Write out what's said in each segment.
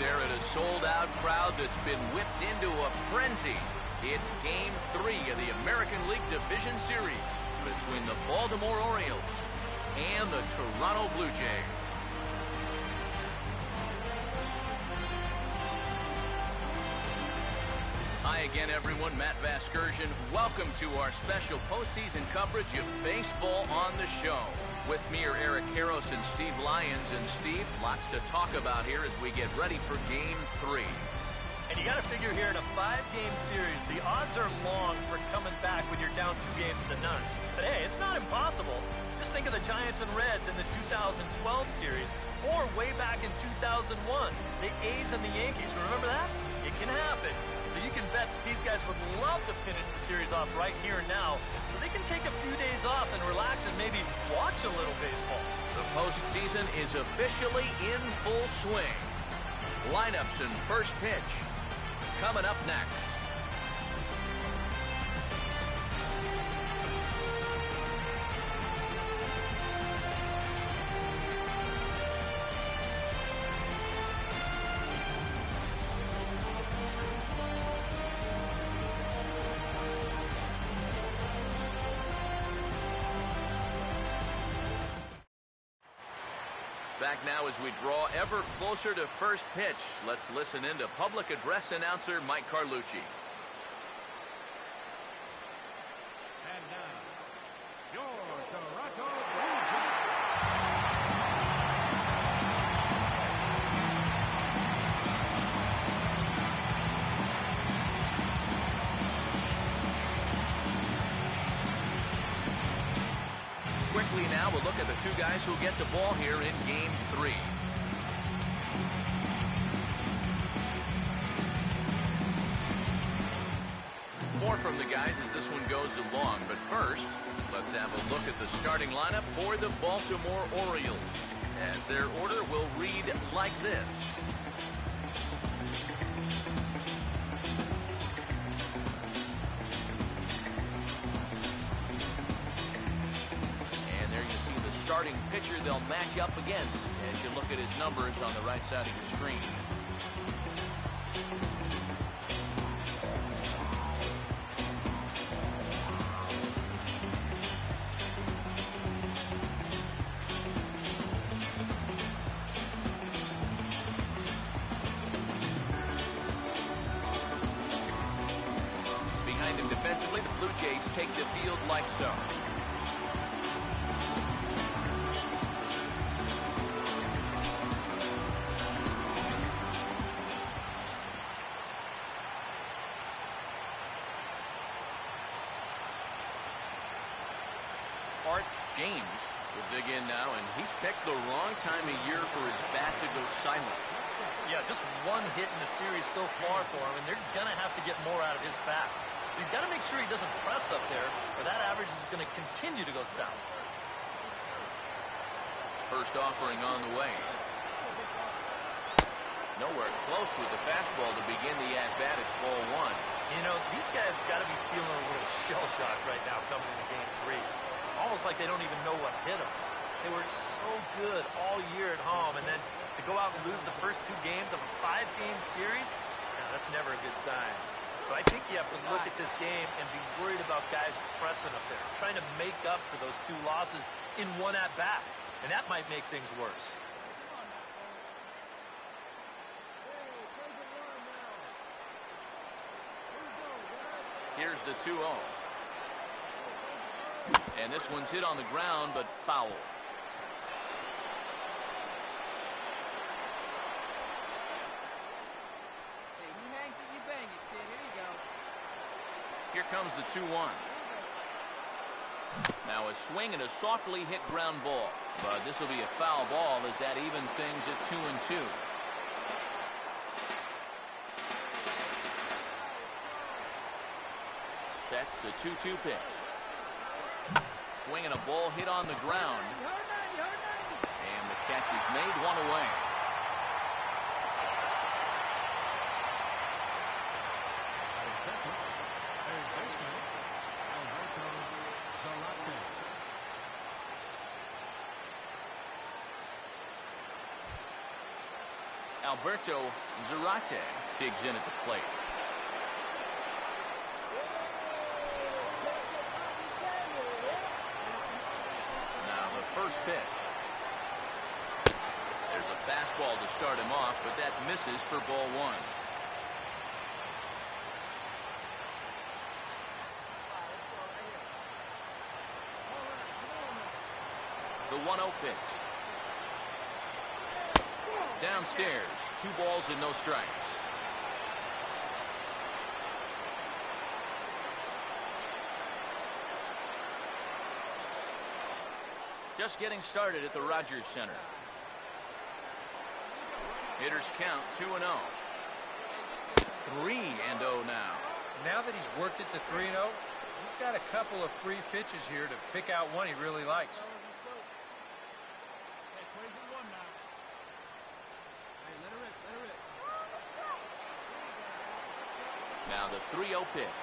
There at a sold-out crowd that's been whipped into a frenzy. It's Game 3 of the American League Division Series between the Baltimore Orioles and the Toronto Blue Jays. Hi again, everyone. Matt Vasgersian. Welcome to our special postseason coverage of baseball on the show. With me are Eric Karros and Steve Lyons. And Steve, lots to talk about here as we get ready for Game 3. And you got to figure here in a 5-game series, the odds are long for coming back when you're down 2 games to none. But hey, it's not impossible. Just think of the Giants and Reds in the 2012 series, or way back in 2001, the A's and the Yankees. Remember that? It can happen. So you can bet these guys would love to finish the series off right here and now, so they can take a few days off and relax and maybe watch a little baseball. The postseason is officially in full swing. Lineups and first pitch coming up next. Back now as we draw ever closer to first pitch. Let's listen in to public address announcer Mike Carlucci. And now, your Toronto Blue Jays. Quickly now, we'll look at the 2 guys who'll get the ball here in Game 3. More from the guys as this one goes along. But first, let's have a look at the starting lineup for the Baltimore Orioles, as their order will read like this. Starting pitcher they'll match up against as you look at his numbers on the right side of your screen. Behind him defensively, the Blue Jays take the field like so. James will dig in now, and he's picked the wrong time of year for his bat to go silent. Yeah, just 1 hit in the series so far for him, and they're going to have to get more out of his bat. He's got to make sure he doesn't press up there, or that average is going to continue to go south. First offering on the way. Nowhere close with the fastball to begin the at-bat. It's ball 1. You know, these guys got to be feeling a little shell-shocked right now coming into Game 3. Almost like they don't even know what hit them. They were so good all year at home, and then to go out and lose the first 2 games of a 5-game series, that's never a good sign. So I think you have to look at this game and be worried about guys pressing up there, trying to make up for those 2 losses in 1 at-bat. and that might make things worse. Here's the 2-0. And this one's hit on the ground, but foul. Hey, he hangs it, you bang it, kid. Here you go. Here comes the 2-1. Now a swing and a softly hit ground ball. But this will be a foul ball as that evens things at 2-2. Sets the 2-2 pitch. Swing and a ball hit on the ground. And the catch is made, one away. Alberto Zarate digs in at the plate. Now the first pitch. There's a fastball to start him off, but that misses for ball one. The 1-0 pitch. Downstairs, 2 balls and no strikes. Just getting started at the Rogers Center. Hitters count 2-0. 3-0 now. Now that he's worked it to 3-0, he's got a couple of free pitches here to pick out one he really likes. Now the 3-0 pitch.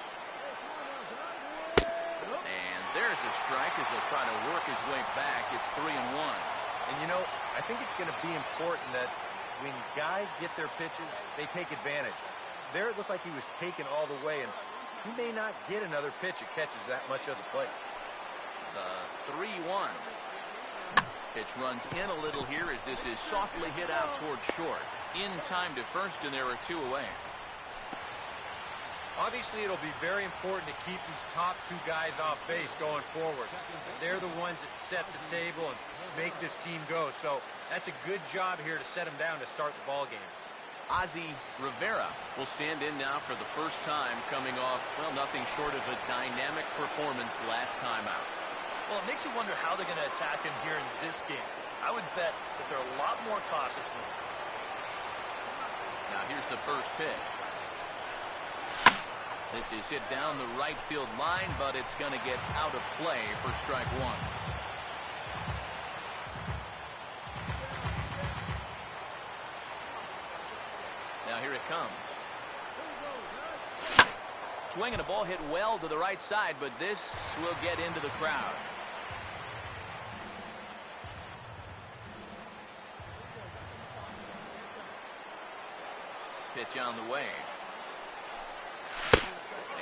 And there's a strike as he'll try to work his way back. It's 3-1. And you know, I think it's going to be important that when guys get their pitches, they take advantage. There it looked like he was taken all the way, and he may not get another pitch that catches that much of the plate. The 3-1. Pitch runs in a little here as this is softly hit out towards short. In time to first, and there are 2 away. Obviously, it'll be very important to keep these top 2 guys off base going forward. They're the ones that set the table and make this team go. So that's a good job here to set them down to start the ball game. Ozzie Rivera will stand in now for the first time, coming off, well, nothing short of a dynamic performance last time out. Well, it makes you wonder how they're going to attack him here in this game. I would bet that they're a lot more cautious with him. Now here's the first pitch. This is hit down the right field line, but it's going to get out of play for strike 1. Now here it comes. Swing and a ball hit well to the right side, but this will get into the crowd. Pitch on the way.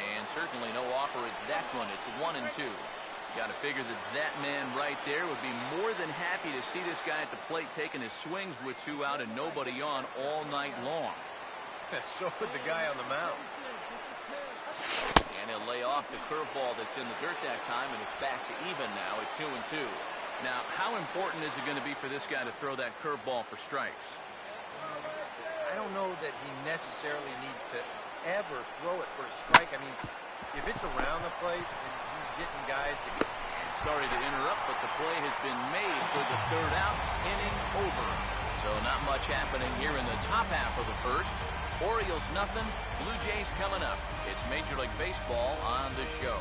And certainly no offer at that one. It's 1-2. Got to figure that that man right there would be more than happy to see this guy at the plate taking his swings with 2 out and nobody on all night long. So would the guy on the mound. And he'll lay off the curveball that's in the dirt that time, and it's back to even now at 2-2. Now, how important is it going to be for this guy to throw that curveball for strikes? I don't know that he necessarily needs to ever throw it for a strike. I mean, if it's around the plate and he's getting guys to get... And sorry to interrupt, but the play has been made for the 3rd out, inning over. So not much happening here in the top half of the first. Orioles nothing, Blue Jays coming up. It's Major League Baseball on the show.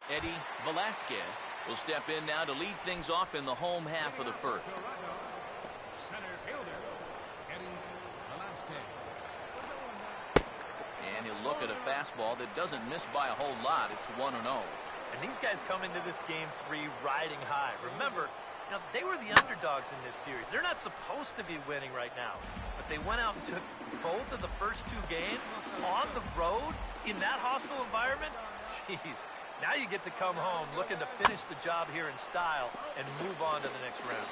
Eddie Velasquez will step in now to lead things off in the home half of the first. Center fielder, Eddie Velasquez. And he'll look at a fastball that doesn't miss by a whole lot. It's 1-0. And these guys come into this game 3 riding high. Remember, you know, they were the underdogs in this series. They're not supposed to be winning right now. But they went out and took both of the first 2 games on the road in that hostile environment. Jeez, Now you get to come home looking to finish the job here in style and move on to the next round.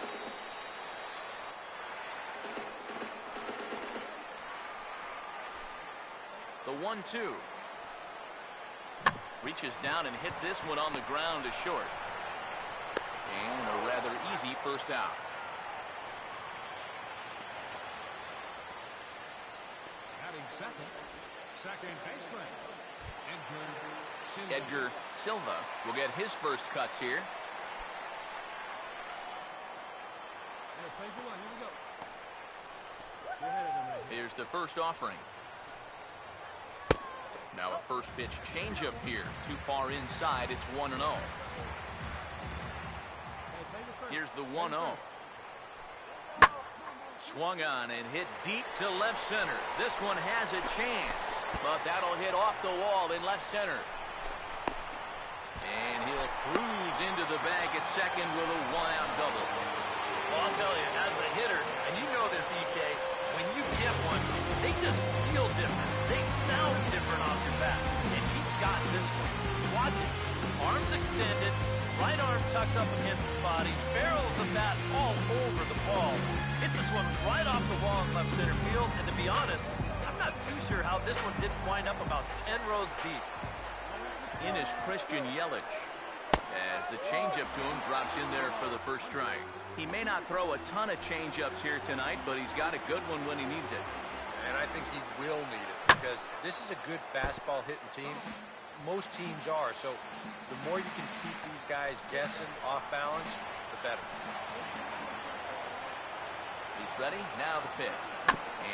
The 1-2. Reaches down and hits this one on the ground to short. And a rather easy first out. Having second baseman, Edgar Silva will get his first cuts here. Here's the first offering. Now a first pitch changeup here. Too far inside. It's 1-0. Here's the 1-0. Swung on and hit deep to left center. This one has a chance, but that'll hit off the wall in left center. And he'll cruise into the bag at second with a one-out double. Well, I'll tell you, as a hitter, and you know this, EK, when you get one, they just feel different. They sound different off your bat. And he got this one. Watch it. Arms extended, right arm tucked up against the body, barrel of the bat all over the ball. Hits this one right off the wall in left center field, and to be honest, I'm not too sure how this one didn't wind up about 10 rows deep. In is Christian Yelich, as the changeup to him drops in there for the first strike. He may not throw a ton of changeups here tonight, but he's got a good one when he needs it. And I think he will need it, because this is a good fastball hitting team. Most teams are, so the more you can keep these guys guessing off balance, the better. He's ready, now the pitch.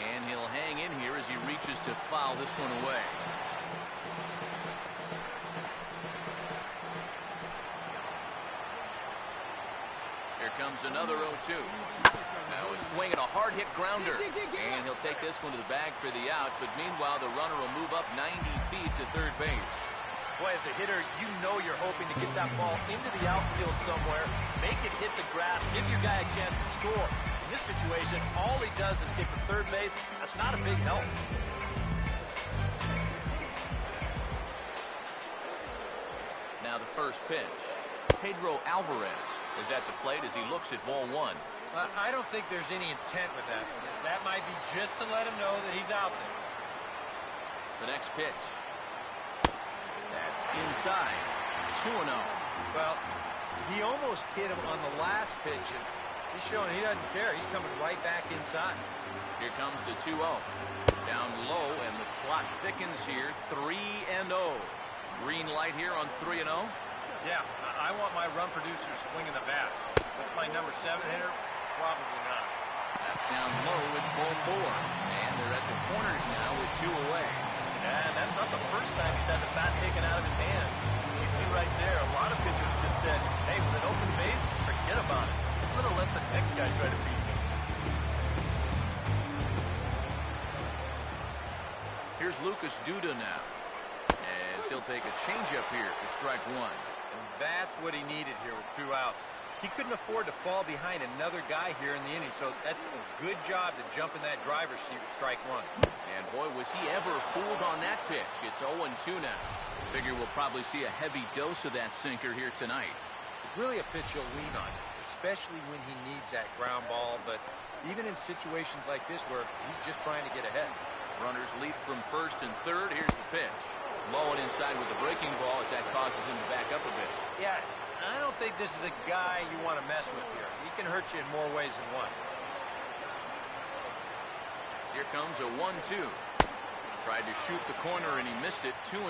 And he'll hang in here as he reaches to foul this one away. Here comes another 0-2. Now a swing and a hard hit grounder. And he'll take this one to the bag for the out, but meanwhile the runner will move up 90 feet to third base. Boy, as a hitter, you know you're hoping to get that ball into the outfield somewhere, make it hit the grass, give your guy a chance to score. In this situation, all he does is get to third base. That's not a big help. Now the first pitch. Pedro Alvarez is at the plate as he looks at ball one. I don't think there's any intent with that. That might be just to let him know that he's out there. The next pitch. That's inside. 2-0. Well, he almost hit him on the last pitch, and he's showing he doesn't care. He's coming right back inside. Here comes the 2-0. Down low, and the clock thickens here. 3-0. Green light here on 3-0. Yeah, I want my run producer swinging the bat. What's my number 7 hitter? Probably not. That's down low. It's ball 4. And they're at the corners now with 2 away. And that's not the first time he's had the bat taken out of his hands. You see right there, a lot of pitchers just said, hey, with an open base, forget about it. I'm going to let the next guy try to beat me. Here's Lucas Duda now, as he'll take a changeup here for strike one. And that's what he needed here with 2 outs. He couldn't afford to fall behind another guy here in the inning, so that's a good job to jump in that driver's seat with strike one. And boy, was he ever fooled on that pitch. It's 0-2 now. Figure we'll probably see a heavy dose of that sinker here tonight. It's really a pitch you'll lean on, especially when he needs that ground ball, but even in situations like this where he's just trying to get ahead. Runners leap from first and third. Here's the pitch. Low and inside with the breaking ball as that causes him to back up a bit. Yeah, I don't think this is a guy you want to mess with here. He can hurt you in more ways than one. Here comes a 1-2. Tried to shoot the corner and he missed it. 2-2.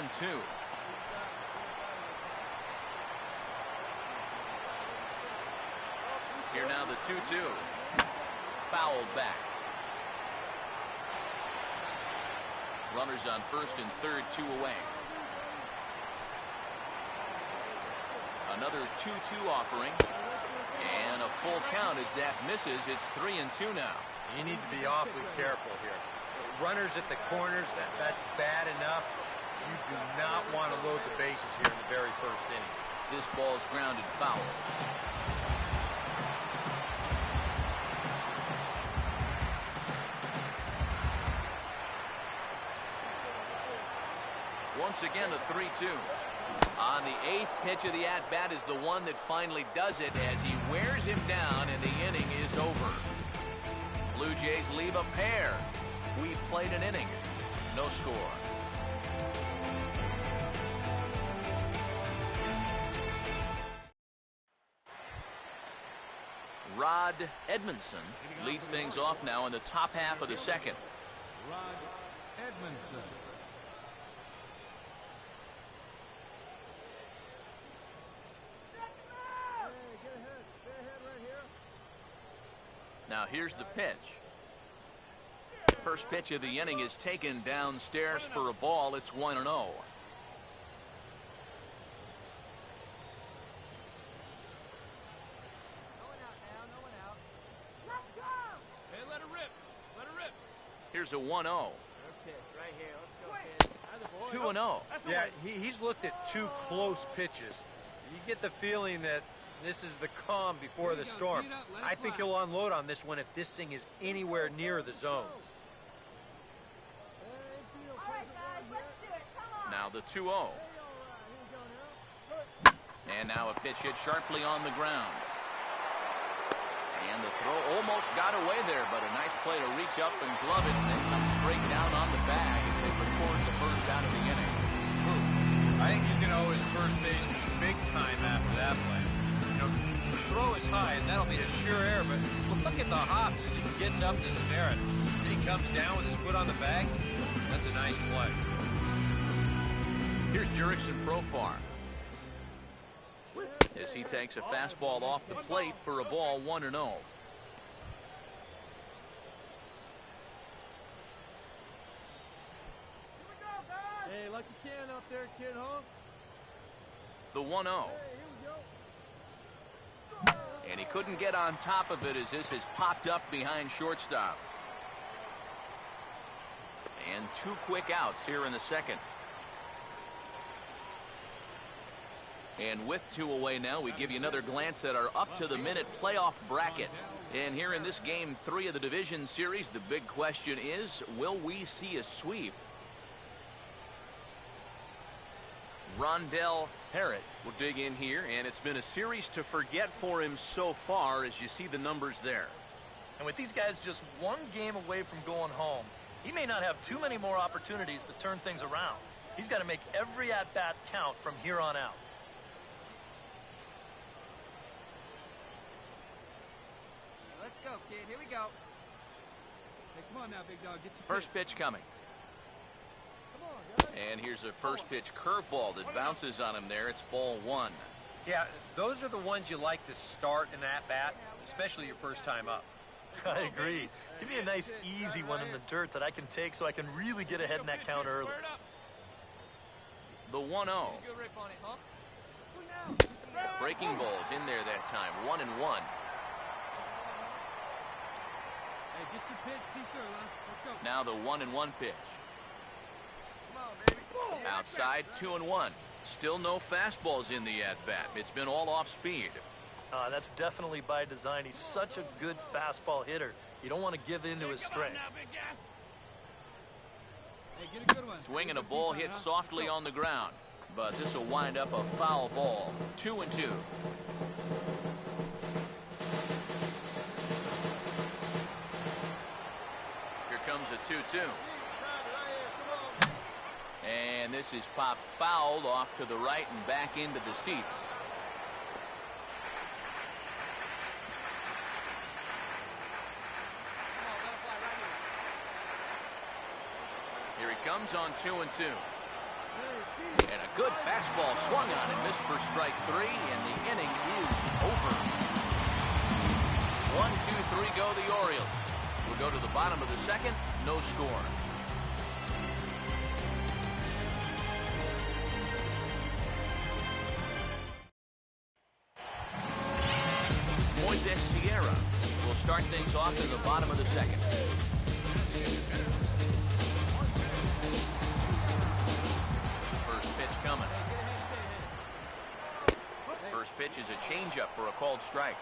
Here now the 2-2. Fouled back. Runners on first and third, 2 away. Another 2-2 offering. And a full count as that misses. It's 3-2 now. You need to be awfully careful here. Runners at the corners, that's bad enough. You do not want to load the bases here in the very first inning. This ball's grounded foul. Once again, a 3-2. On the 8th pitch of the at-bat is the one that finally does it as he wears him down and the inning is over. Blue Jays leave a pair. We've played an inning. No score. Rod Edmondson leads things off now in the top half of the second. Rod Edmondson. Now here's the pitch. First pitch of the inning is taken downstairs for a ball. It's 1-0. Here's a 1-0. 2-0. Yeah, he's looked at 2 close pitches. You get the feeling that this is the calm before the storm. I think he'll unload on this one if this thing is anywhere near the zone. Now the 2-0. And now a pitch hit sharply on the ground. And the throw almost got away there, but a nice play to reach up and glove it, and then come straight down on the bag as they record the first out of the inning. I think he's going to owe his first baseman big time after that play. You know, the throw is high, and that'll be a sure error, but look at the hops as he gets up to snare it. Then he comes down with his foot on the bag. That's a nice play. Here's Jurickson Profar as he takes a fastball off the plate for a ball, 1-0. Hey, lucky can up there, kid, huh? The 1-0. And he couldn't get on top of it as this has popped up behind shortstop. And 2 quick outs here in the second. And with 2 away now, we give you another glance at our up-to-the-minute playoff bracket. And here in this Game 3 of the Division Series, the big question is, will we see a sweep? Rondell Parrott will dig in here, and it's been a series to forget for him so far as you see the numbers there. And with these guys just 1 game away from going home, he may not have too many more opportunities to turn things around. He's got to make every at-bat count from here on out. Let's go, kid. Here we go. Hey, come on now, big dog. Get your First pitch coming. Come on, guys. And here's a first pitch curveball that bounces on him there. It's ball 1. Yeah, those are the ones you like to start in that bat, especially your first time up. I agree. Give me a nice, easy one in the dirt that I can take so I can really get ahead in that count early. The 1-0. Good rip on it, huh? Breaking balls in there that time. 1-1. Hey, get your pitch, see through, huh? Let's go. Now the 1-1 pitch. Come on, baby. Outside, 2-1. Still no fastballs in the at-bat. It's been all off speed. That's definitely by design. He's such a good fastball hitter. You don't want to give in to his strength. Hey, get a good one. Swing and a ball hit softly on the ground. But this will wind up a foul ball. 2-2. Here comes a 2-2. And this is popped fouled off to the right and back into the seats. Here he comes on 2-2. And a good fastball swung on and missed for strike 3, and the inning is over. 1-2-3 go the Orioles. We'll go to the bottom of the second, no score. Moises Sierra will start things off in the bottom of the second. First pitch coming. First pitch is a changeup for a called strike.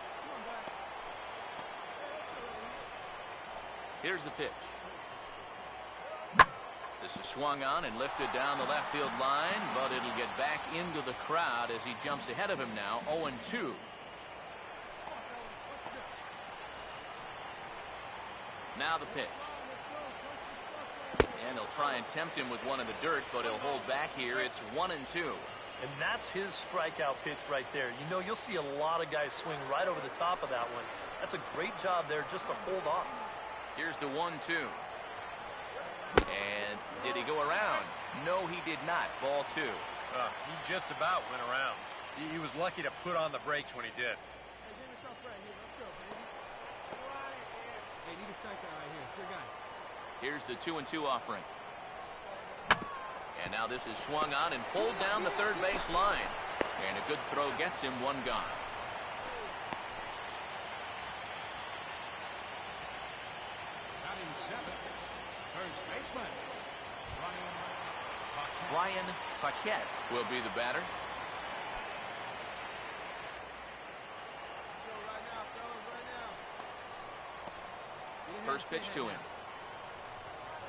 Here's the pitch. This is swung on and lifted down the left field line, but it'll get back into the crowd as he jumps ahead of him now, 0-2. Now the pitch. And he'll try and tempt him with one in the dirt, but he'll hold back here. It's 1-2. And that's his strikeout pitch right there. You know, you'll see a lot of guys swing right over the top of that one. That's a great job there just to hold off. Here's the 1-2. And did he go around? No, he did not. Ball 2. He just about went around. He was lucky to put on the brakes when he did. Hey, need a strikeout right here. It's your guy. Here's the 2-2 offering. And now this is swung on and pulled down the third base line. And a good throw gets him one gone. Batting seventh, first baseman, Ryan Paquette will be the batter. First pitch to him.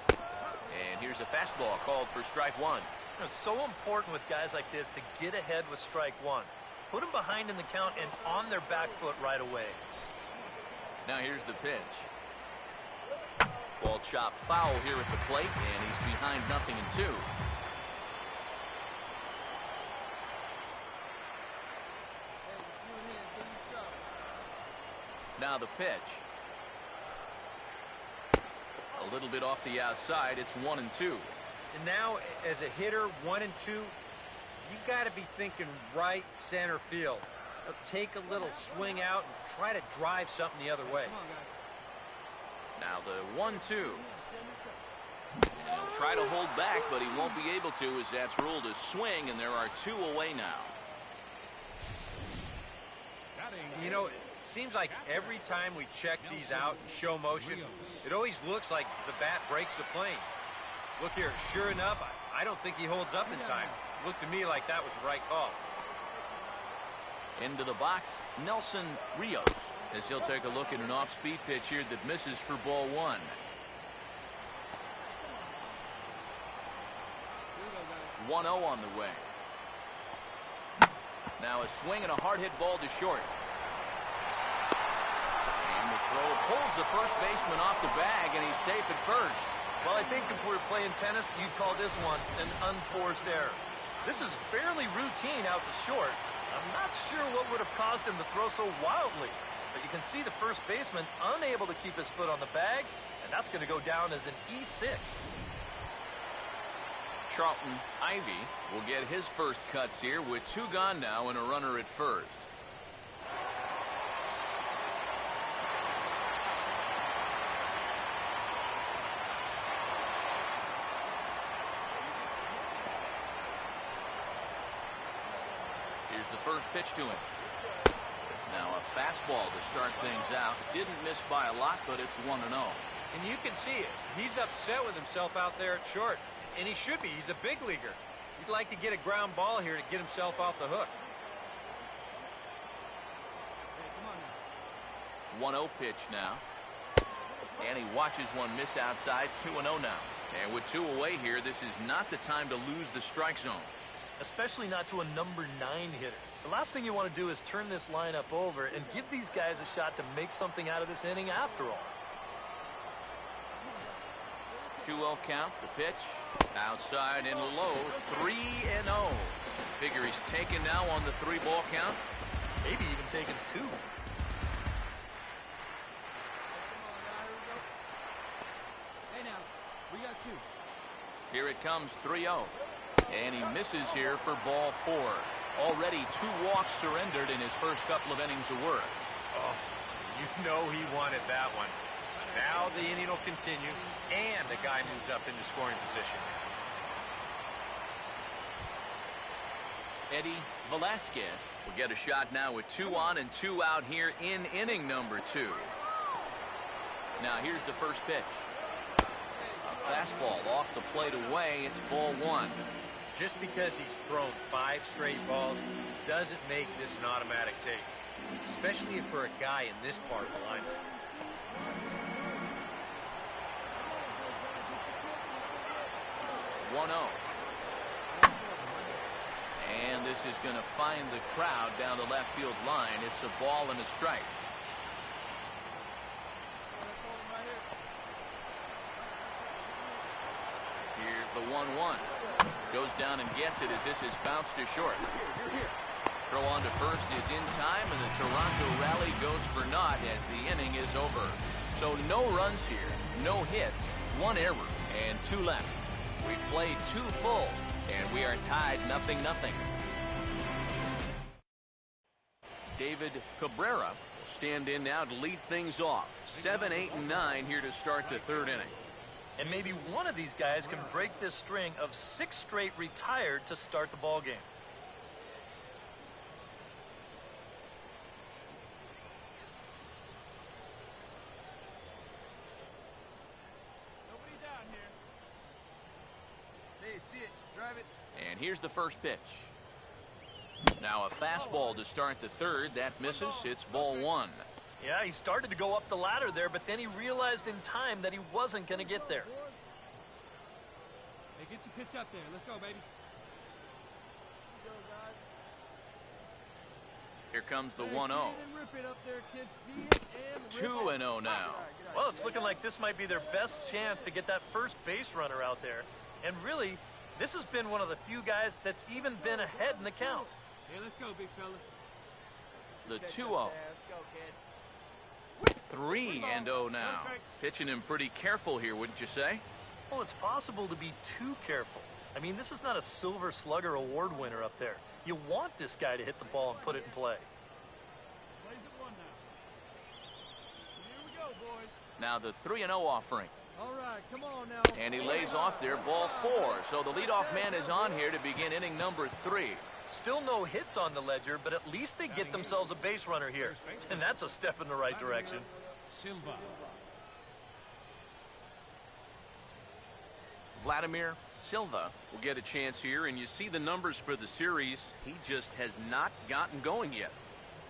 And here's a fastball called for strike one. It's so important with guys like this to get ahead with strike one. Put them behind in the count and on their back foot right away. Now here's the pitch. Ball chopped foul here at the plate, and he's behind 0-2. Now the pitch. A little bit off the outside. It's 1-2. And now, as a hitter, 1-2, you got to be thinking right center field. Take a little swing out and try to drive something the other way. Now the 1-2. And he'll try to hold back, but he won't be able to, as that's ruled a swing, and there are 2 away now. You know, it seems like every time we check these out in show motion, it always looks like the bat breaks the plane. Look here, sure enough, I don't think he holds up in time. Looked to me like that was the right call. Into the box, Nelson Rios, as he'll take a look at an off-speed pitch here that misses for ball 1. .1-0 on the way. Now a swing and a hard hit ball to short. And the throw pulls the first baseman off the bag, and he's safe at first. Well, I think if we were playing tennis, you'd call this one an unforced error. This is fairly routine out to short. I'm not sure what would have caused him to throw so wildly, but you can see the first baseman unable to keep his foot on the bag, and that's going to go down as an E6. Charlton Ivy will get his first cuts here with 2 gone now and a runner at first. Here's the first pitch to him. Now a fastball to start things out. Didn't miss by a lot, but it's 1-0. And you can see it. He's upset with himself out there at short. And he should be. He's a big leaguer. He'd like to get a ground ball here to get himself off the hook. 1-0 pitch now. And he watches one miss outside. 2-0 now. And with 2 away here, this is not the time to lose the strike zone. Especially not to a number 9 hitter. The last thing you want to do is turn this lineup over and give these guys a shot to make something out of this inning after all. 2-0 count, the pitch, outside and low, 3-0. Figure he's taken now on the 3-ball count. Maybe even taken 2. Hey now, we got 2. Here it comes, 3-0. And he misses here for ball 4. Already 2 walks surrendered in his first couple of innings of work. Oh, you know he wanted that one. Now the inning will continue, and the guy moves up into scoring position. Eddie Velasquez will get a shot now with 2 on and 2 out here in inning number 2. Now here's the first pitch. A fastball off the plate away. It's ball 1. Just because he's thrown 5 straight balls doesn't make this an automatic take, especially for a guy in this part of the lineup. 1-0. And this is going to find the crowd down the left field line. It's a ball and a strike. Here's the 1-1. Goes down and gets it as this is bounced to short. Throw on to first is in time, and the Toronto rally goes for naught as the inning is over. So no runs here, no hits, 1 error, and 2 left. We play 2 full, and we are tied 0-0. David Cabrera will stand in now to lead things off. 7, 8, and 9 here to start the 3rd inning. And maybe one of these guys can break this string of 6 straight retired to start the ball game. Nobody down here. Hey, see it. Drive it. And here's the first pitch. Now a fastball to start the 3rd. That misses. It's ball 1. Yeah, he started to go up the ladder there, but then he realized in time that he wasn't going to get there. Hey, get your pitch up there. Let's go, baby. Here comes the Hey, 1-0. see it and rip it up there, kids. See it and rip it. 2-0 now. Well, it's looking like this might be their best chance to get that first base runner out there. And really, this has been one of the few guys that's even been ahead in the count. Hey, let's go, big fella. The 2-0. 3-0 now. Pitching him pretty careful here, wouldn't you say? Well, it's possible to be too careful. I mean, this is not a Silver Slugger award winner up there. You want this guy to hit the ball and put it in play. Plays it 1 now. Here we go, boys. Now the 3-0 offering. All right, come on now. And he lays off there, ball 4. So the leadoff man is on here to begin inning number 3. Still no hits on the ledger, but at least they get themselves a base runner here. And that's a step in the right direction. Silva. Vladimir Silva will get a chance here, and you see the numbers for the series. He just has not gotten going yet.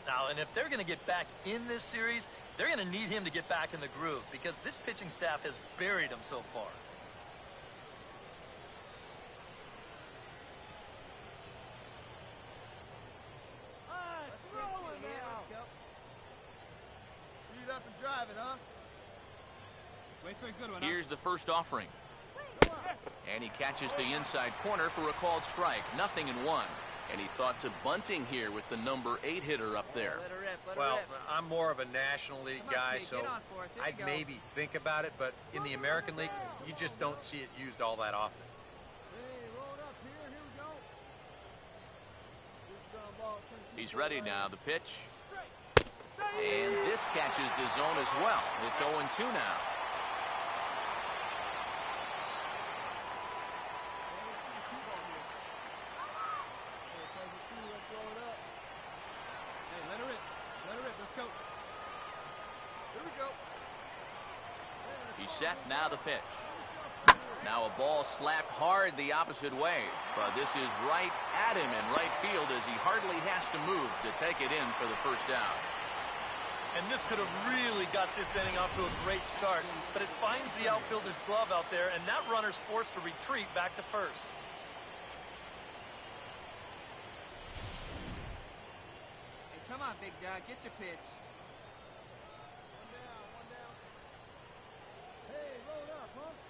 Now, and if they're going to get back in this series, they're going to need him to get back in the groove because this pitching staff has buried him so far. Speed up and drive it, huh? Wait for a good one. Here's the first offering. And he catches the inside corner for a called strike. 0-1. And he thought to bunting here with the number 8 hitter up there. Well, I'm more of a National League guy, so I'd maybe think about it, but in the American League, you just don't see it used all that often. Hey, roll it up here. Here we go. He's ready now. The pitch. And this catches the zone as well. It's 0-2 now. He's set, now the pitch. Now a ball slapped hard the opposite way, but this is right at him in right field as he hardly has to move to take it in for the first out. And this could have really got this inning off to a great start, but it finds the outfielder's glove out there, and that runner's forced to retreat back to first. Hey, come on, big guy, get your pitch.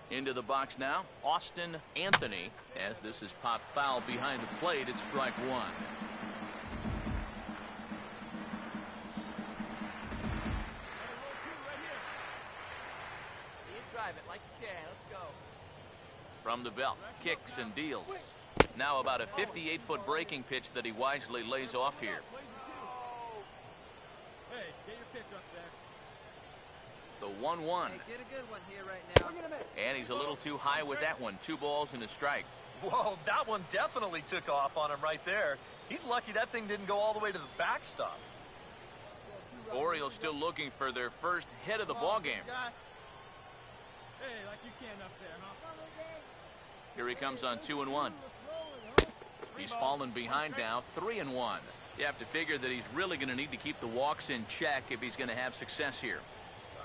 Into the box now, Austin Anthony, as this is popped foul behind the plate. It's strike 1. See it, drive it like you can. Let's go. From the belt, kicks and deals. Now about a 58-foot breaking pitch that he wisely lays off here. Hey, get your pitch up there. The 1-1. Hey, get a good one here right now. And he's a little too high with that one. 2 balls and a strike. Whoa, that one definitely took off on him right there. He's lucky that thing didn't go all the way to the backstop. Orioles still looking for their first hit of the ball game. Hey, like you can up there, huh? Here he comes on 2-1. He's fallen behind now, 3-1. You have to figure that he's really going to need to keep the walks in check if he's going to have success here.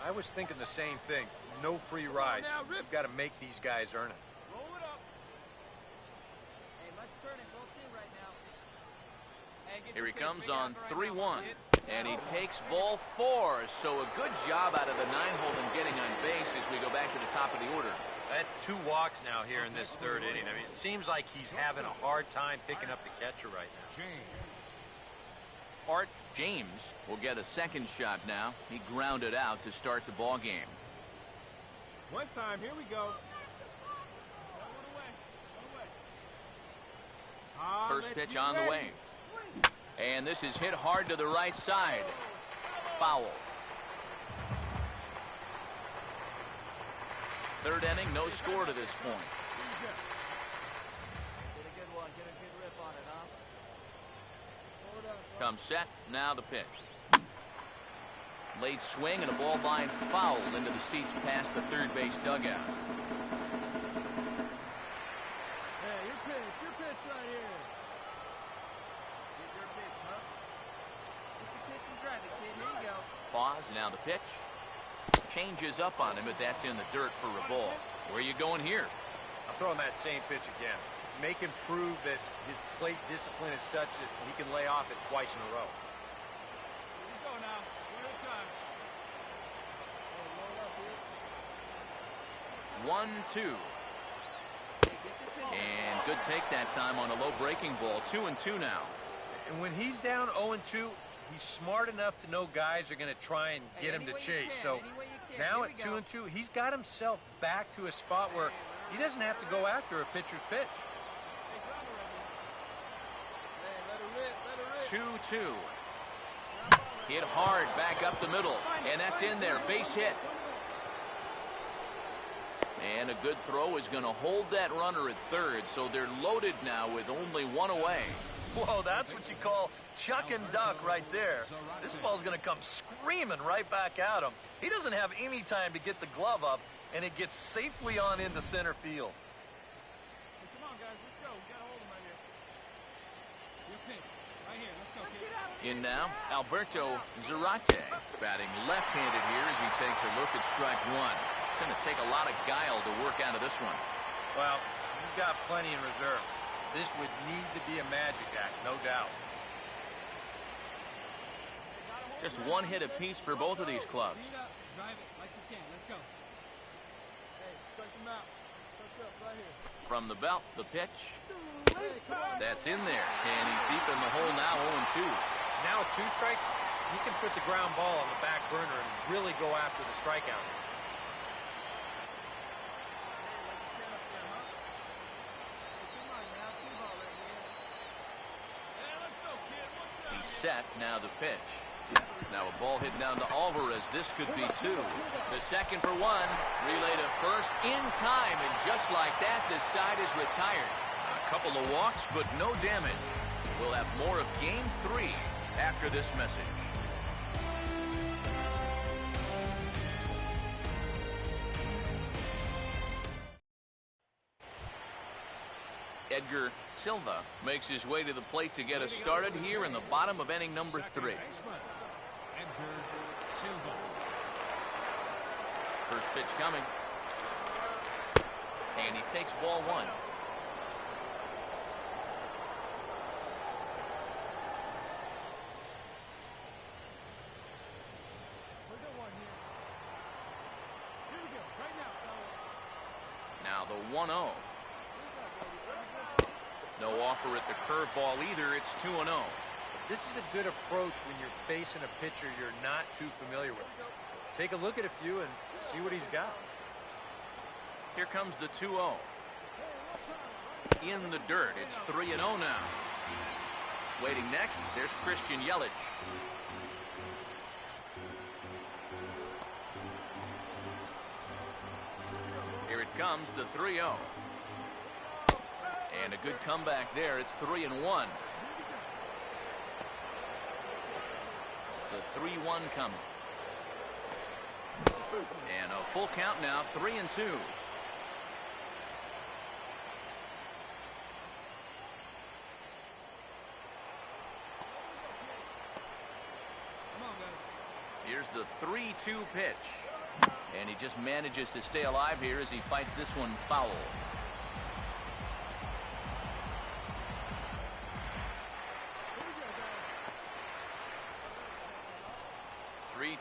I was thinking the same thing. No free rides. You've got to make these guys earn it. Roll it up. Here he comes on 3-1. And he takes ball 4. So a good job out of the 9-hole in getting on base as we go back to the top of the order. That's 2 walks now here in this 3rd inning. I mean, it seems like he's having a hard time picking up the catcher right now. Art James will get a second shot now. He grounded out to start the ball game. One time, here we go. First pitch on the way. And this is hit hard to the right side. Foul. 3rd inning, no score to this point. Get a good one. Get a good rip on it, huh? Comes set. Now the pitch. Late swing and a ball line foul into the seats past the 3rd base dugout. Hey, your pitch right here. Get your pitch, huh? Get your pitch and drive it, kid. Here you go. Pause. Now the pitch. Changes up on him, but that's in the dirt for a ball. Where are you going here? I'm throwing that same pitch again. Make him prove that his plate discipline is such that he can lay off it twice in a row. Here we go now. One at a time. Hey, load up here. 1-2. Hey, get your pitch. And good take that time on a low breaking ball. 2-2 now. And when he's down 0-2, he's smart enough to know guys are going to try and get him to chase. So now at 2-2, he's got himself back to a spot where he doesn't have to go after a pitcher's pitch. Hey, let her rip. 2-2. Hit hard back up the middle. And that's in there. Base hit. And a good throw is going to hold that runner at 3rd. So they're loaded now with only 1 away. Whoa, that's what you call chuck and duck right there. This ball's going to come screaming right back at him. He doesn't have any time to get the glove up, and it gets safely on into center field. Hey, come on, guys. Let's go. We got to hold him right here. Your pitch. Right here. Let's go, kid. In now, Alberto Zarate batting left-handed here as he takes a look at strike 1. Going to take a lot of guile to work out of this one. Well, he's got plenty in reserve. This would need to be a magic act, no doubt. Just 1 hit apiece for both of these clubs. Drive it like you can. Let's go. Hey, strike him out. Touch up right here. From the belt, the pitch. Hey, come on. That's in there. And he's deep in the hole now, 0-2. Now with 2 strikes, he can put the ground ball on the back burner and really go after the strikeout. Set. Now the pitch. Now a ball hit down to Alvarez. This could be 2. The second for 1. Relay to first in time. And just like that, this side is retired. A couple of walks, but no damage. We'll have more of Game 3 after this message. Edgar Silva makes his way to the plate to get us started here in the bottom of inning number 3. Edgar Silva. First pitch coming. And he takes ball 1. Now the 1-0. No offer at the curveball either. It's 2-0. This is a good approach when you're facing a pitcher you're not too familiar with. Take a look at a few and see what he's got. Here comes the 2-0. In the dirt. It's 3-0 now. Waiting next, there's Christian Yelich. Here it comes, the 3-0. And a good comeback there. It's 3-1. The 3-1 coming. And a full count now, 3-2. Here's the 3-2 pitch. And he just manages to stay alive here as he fights this one foul.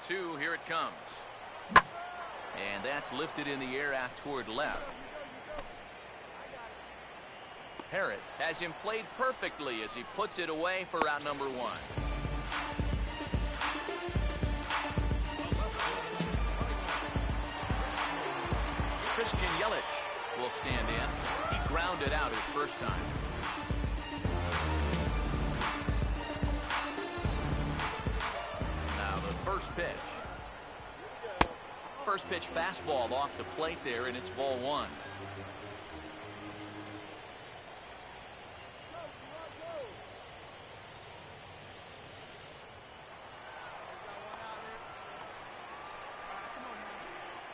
2, here it comes. And that's lifted in the air out toward left. Parrott has him played perfectly as he puts it away for out number 1. Christian Yelich will stand in. He grounded out his first time. Now the first pitch. First pitch fastball off the plate there, and it's ball 1.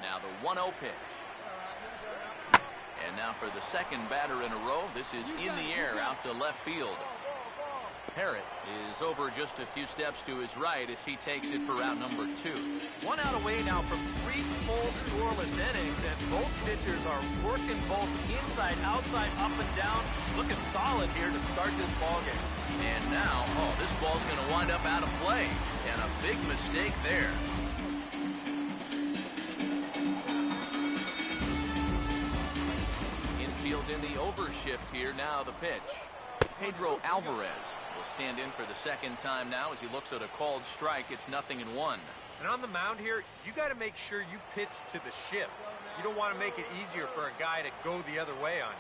Now the 1-0 pitch. And now for the second batter in a row, this is in the air out to left field. Parrott is over just a few steps to his right as he takes it for out number 2. 1 out away now from 3 full scoreless innings, and both pitchers are working both inside, outside, up and down. Looking solid here to start this ballgame. And now, this ball's going to wind up out of play. And a big mistake there. Infield in the overshift here. Now the pitch. Pedro Alvarez will stand in for the second time now as he looks at a called strike. It's 0-1. And on the mound here, you got to make sure you pitch to the shift. You don't want to make it easier for a guy to go the other way on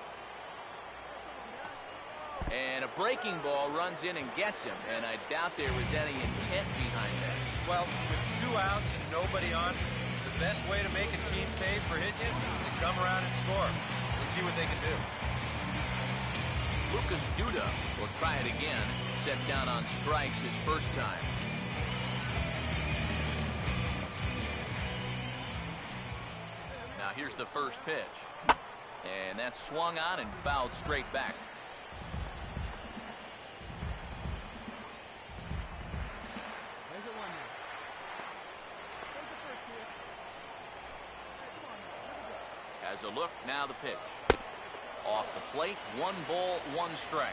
you. And a breaking ball runs in and gets him, and I doubt there was any intent behind that. Well, with 2 outs and nobody on, the best way to make a team pay for hitting you is to come around and score. We'll see what they can do. Lucas Duda will try it again. Set down on strikes his first time. Now here's the first pitch. And that's swung on and fouled straight back. As a look, now the pitch. Off the plate, 1 ball, 1 strike.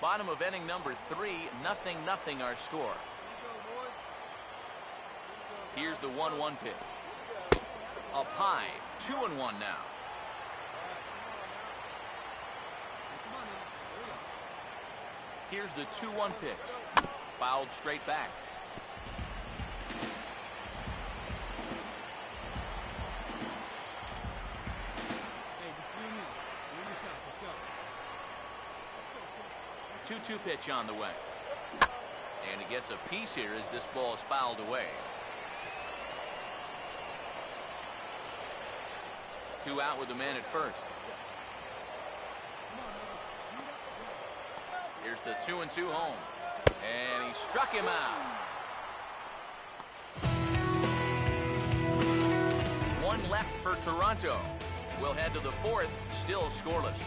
Bottom of inning number 3, 0-0 our score. Here's the 1-1 pitch. Up high, 2-1 now. Here's the 2-1 pitch. Fouled straight back. Two pitch on the way. And he gets a piece here as this ball is fouled away. 2 out with the man at first. Here's the 2-2 home. And he struck him out. 1 left for Toronto. We'll head to the 4th, still scoreless.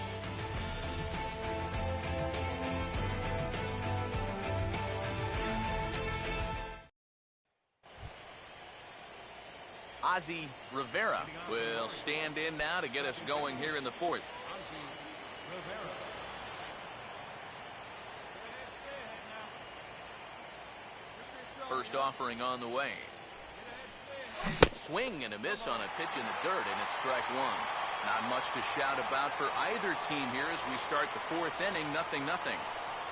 Ozzie Rivera will stand in now to get us going here in the 4th. First offering on the way. Swing and a miss on a pitch in the dirt, and it's strike 1. Not much to shout about for either team here as we start the 4th inning, 0-0.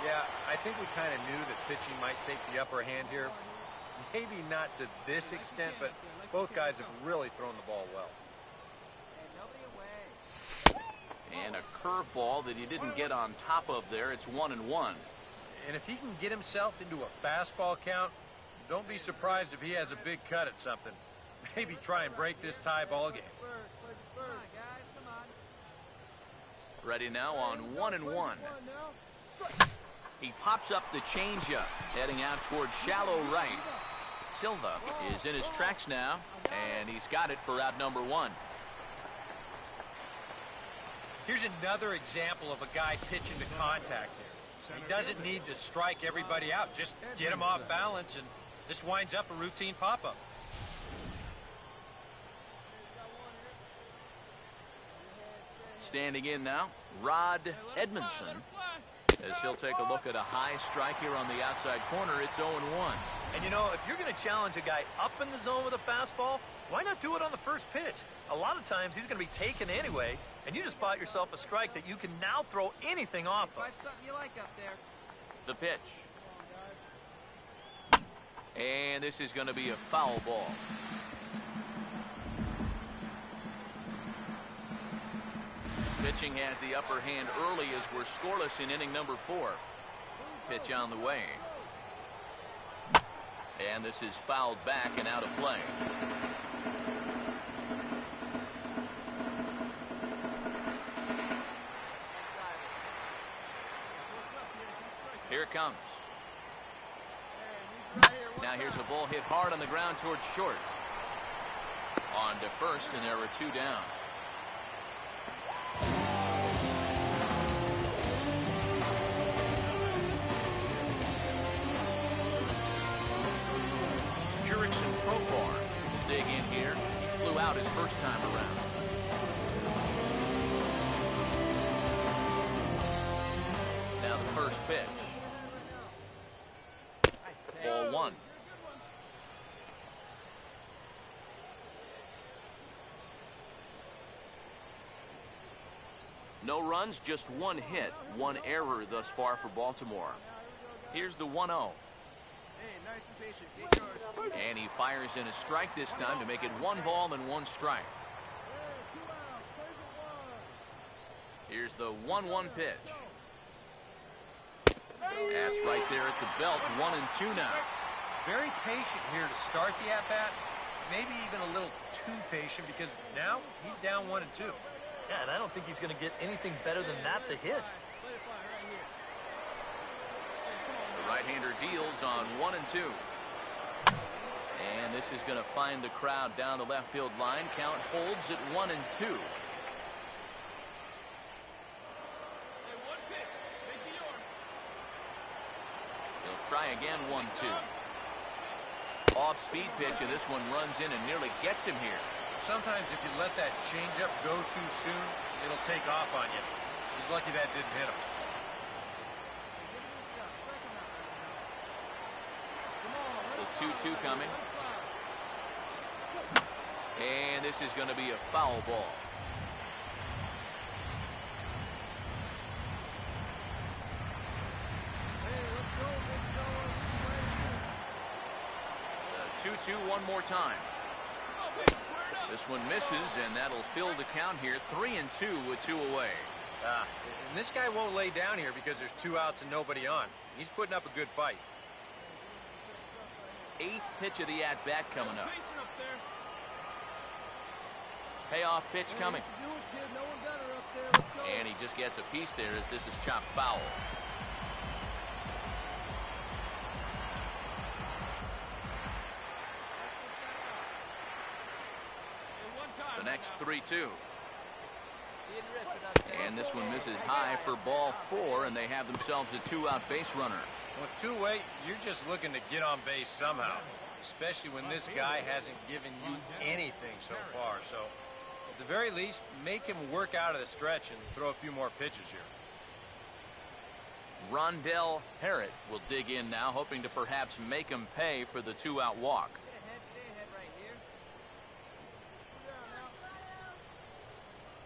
Yeah, I think we kind of knew that pitching might take the upper hand here. Maybe not to this extent, but both guys have really thrown the ball well. And a curveball that he didn't get on top of there. It's 1-1. And if he can get himself into a fastball count, don't be surprised if he has a big cut at something. Maybe try and break this tie ball game. Ready now on 1-1. He pops up the changeup, heading out towards shallow right. Silva is in his tracks now, and he's got it for out number 1. Here's another example of a guy pitching to contact here. He doesn't need to strike everybody out. Just get him off balance, and this winds up a routine pop-up. Standing in now, Rod Edmondson. As he'll take a look at a high strike here on the outside corner, it's 0-1. And you know, if you're going to challenge a guy up in the zone with a fastball, why not do it on the first pitch? A lot of times he's going to be taken anyway, and you just bought yourself a strike that you can now throw anything off of. Find something you like up there. The pitch. And this is going to be a foul ball. Pitching has the upper hand early as we're scoreless in inning number 4. Pitch on the way. And this is fouled back and out of play. Here it comes. Now here's a ball hit hard on the ground towards short. On to first, and there are 2 down. Profar will dig in here. Flew out his first time around. Now the first pitch. Ball 1. No runs, just 1 hit, 1 error thus far for Baltimore. Here's the 1-0. Hey, nice and patient. Get yours. And he fires in a strike this time to make it 1 ball and 1 strike. Here's the 1-1 pitch. That's right there at the belt. 1-2 now. Very patient here to start the at-bat. Maybe even a little too patient because now he's down 1-2. Yeah, and I don't think he's going to get anything better than that to hit. The right-hander deals on 1-2. And this is going to find the crowd down the left field line. Count holds at 1-2. He'll try again, 1-2. Off-speed pitch, and this one runs in and nearly gets him here. Sometimes if you let that changeup go too soon, it'll take off on you. He's lucky that didn't hit him. The 2-2 coming. And this is going to be a foul ball. The 2-2 one more time. This one misses, and that'll fill the count here. 3-2 with 2 away. And this guy won't lay down here because there's 2 outs and nobody on. He's putting up a good fight. 8th pitch of the at-bat coming up. Payoff pitch coming. And he just gets a piece there as this is chopped foul. The next 3-2. And this one misses high for ball 4, and they have themselves a 2-out base runner. With 2 away, you're just looking to get on base somehow, especially when this guy hasn't given you anything so far. So, at the very least, make him work out of the stretch and throw a few more pitches here. Rondell Harrod will dig in now, hoping to perhaps make him pay for the 2-out walk.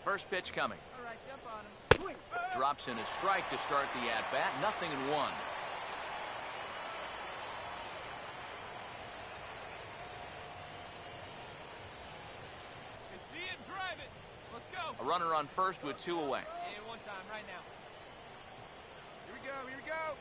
First pitch coming. All right, jump on him. Drops in a strike to start the at-bat. 0-1. See it, drive it. Let's go. A runner on first with 2 away. And 1 time right now. Here we go. Here we go.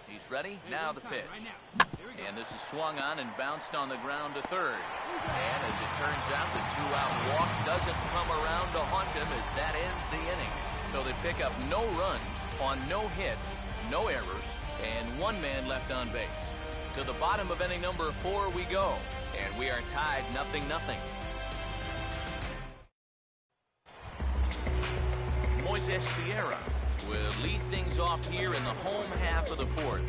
He's ready. Hey, now 1 the time pitch. right now. Here we go. And this is swung on and bounced on the ground to third. And as it turns out, the 2-out walk doesn't come around to haunt him as that ends the inning. So they pick up no runs on no hits, no errors, and 1 man left on base. To the bottom of inning number 4 we go, and we are tied 0-0. Moises Sierra will lead things off here in the home half of the 4th.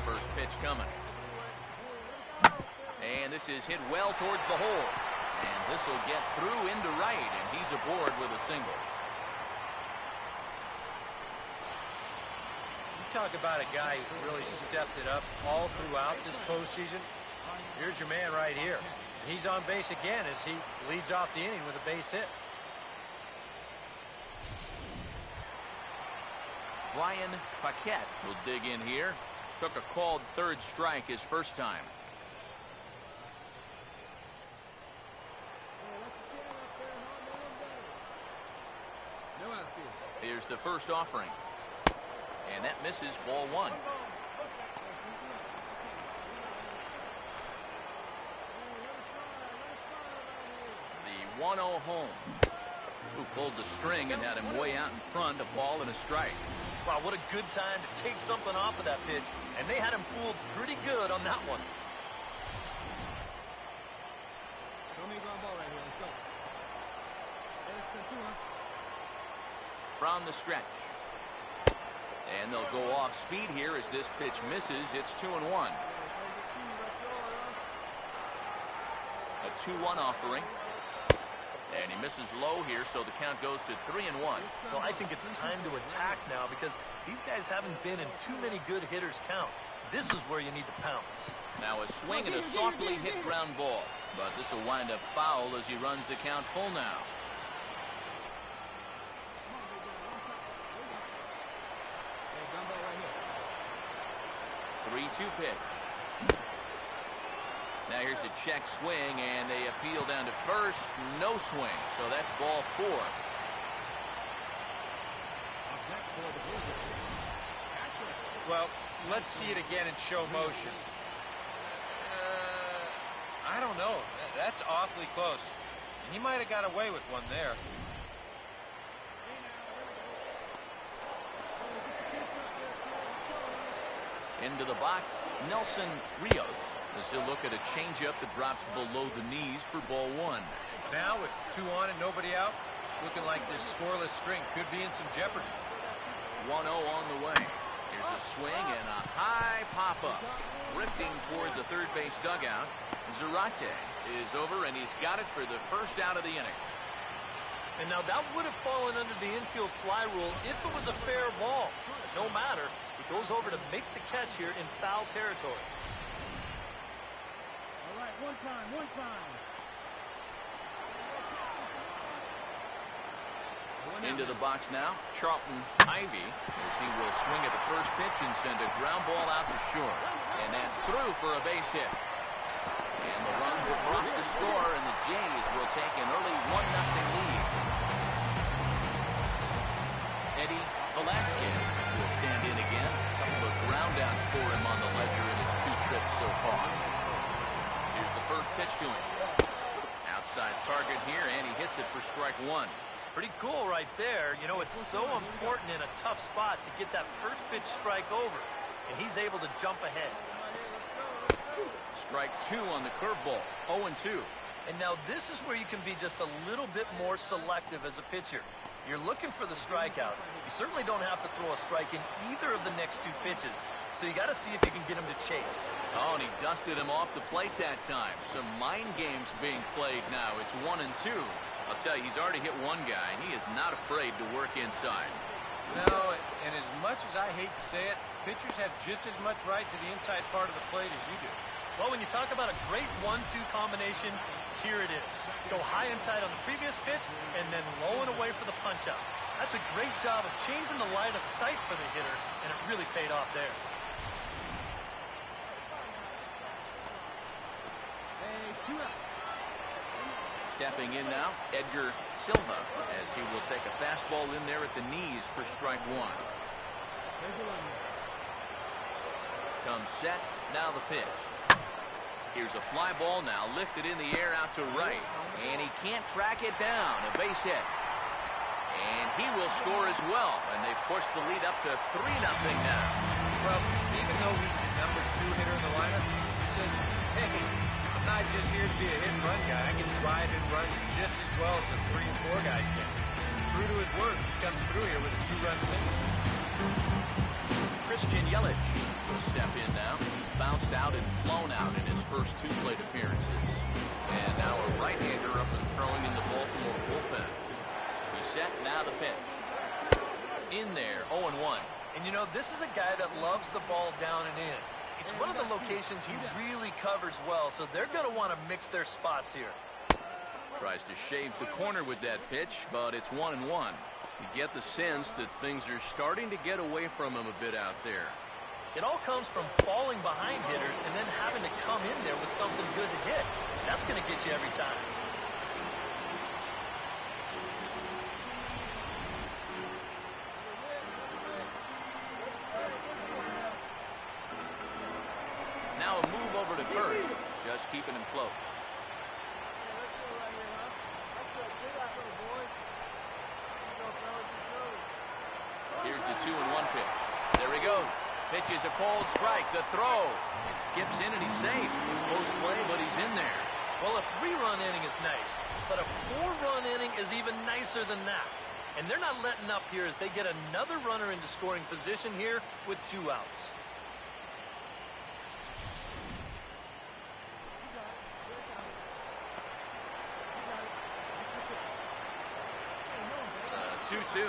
First pitch coming. And this is hit well towards the hole. And this will get through into right, and he's aboard with a single. You talk about a guy who's really stepped it up all throughout this postseason. Here's your man right here. He's on base again as he leads off the inning with a base hit. Brian Paquette will dig in here. Took a called third strike his first time. No outs here. Here's the first offering. And that misses, ball one. The 1-0 home. Who pulled the string and had him way out in front, a ball and a strike. Wow, what a good time to take something off of that pitch. And they had him fooled pretty good on that one. Throw me a ground ball right here. Let's go. Hey, let's go 2, huh? From the stretch. And they'll go off speed here as this pitch misses. It's 2-1. A 2-1 offering. And he misses low here, so the count goes to 3-1. Well, I think it's time to attack now because these guys haven't been in too many good hitters' counts. This is where you need to pounce. Now a swing and a softly hit ground ball. But this will wind up foul as he runs the count full now. Hey, ground ball right here. 3-2 pitch. Now here's a check swing, and they appeal down to first. No swing, so that's ball 4. Well, let's see it again in show motion. I don't know. That's awfully close. And he might have got away with one there. Into the box, Nelson Rios. As he'll look at a changeup that drops below the knees for ball 1. Now with 2 on and nobody out, looking like this scoreless string could be in some jeopardy. 1-0 on the way. Here's a swing and a high pop-up. Drifting toward the third base dugout. Zarate is over, and he's got it for the first out of the inning. And now that would have fallen under the infield fly rule if it was a fair ball. No matter, it goes over to make the catch here in foul territory. All right, one time. Into the box now, Charlton Ivy, as he will swing at the first pitch and send a ground ball out to short. And that's through for a base hit. And the runs across the score, and the Jays will take an early 1-0 lead. Eddie Velasquez will stand in again. A couple of groundouts for him on the ledger in his 2 trips so far. Here's the first pitch to him. Outside target here, and he hits it for strike 1. Pretty cool right there. You know, it's so important in a tough spot to get that first pitch strike over. And he's able to jump ahead. Strike 2 on the curveball. 0-2. And now this is where you can be just a little bit more selective as a pitcher. You're looking for the strikeout. You certainly don't have to throw a strike in either of the next 2 pitches. So you got to see if you can get him to chase. Oh, and he dusted him off the plate that time. Some mind games being played now. It's 1-2. I'll tell you, he's already hit one guy, and he is not afraid to work inside. No, and as much as I hate to say it, pitchers have just as much right to the inside part of the plate as you do. Well, when you talk about a great 1-2 combination, here it is. Go high and tight on the previous pitch, and then low and away for the punch-out. That's a great job of changing the line of sight for the hitter, and it really paid off there. Hey, 2 out. Stepping in now, Edgar Silva, as he will take a fastball in there at the knees for strike 1. There's the run. Comes set, now the pitch. Here's a fly ball now, lifted in the air out to right, and he can't track it down, a base hit. And he will score as well, and they've pushed the lead up to 3-0 now. Well, even though he's the number 2 hitter in the lineup, he says, hey, I'm not just here to be a hit-and-run guy. I can drive in runs just as well as the 3 and 4 guys can. True to his word, he comes through here with a 2-run single. Christian Yelich will step in now. He's bounced out and flown out in his first 2 plate appearances. And now a right-hander up and throwing in the Baltimore bullpen. He's set, now the pitch. In there, 0-1. And you know, this is a guy that loves the ball down and in. It's one of the locations he really covers well, so they're going to want to mix their spots here. Tries to shave the corner with that pitch, but it's 1-1. You get the sense that things are starting to get away from him a bit out there. It all comes from falling behind hitters and then having to come in there with something good to hit. That's going to get you every time. Now a move over to first, just keeping him close. Here's the 2-1 pitch. There he goes. Pitches a cold strike. The throw. It skips in and he's safe. Close play, but he's in there. Well, a 3-run inning is nice, but a 4-run inning is even nicer than that. And they're not letting up here as they get another runner into scoring position here with 2 outs. Uh, 2-2.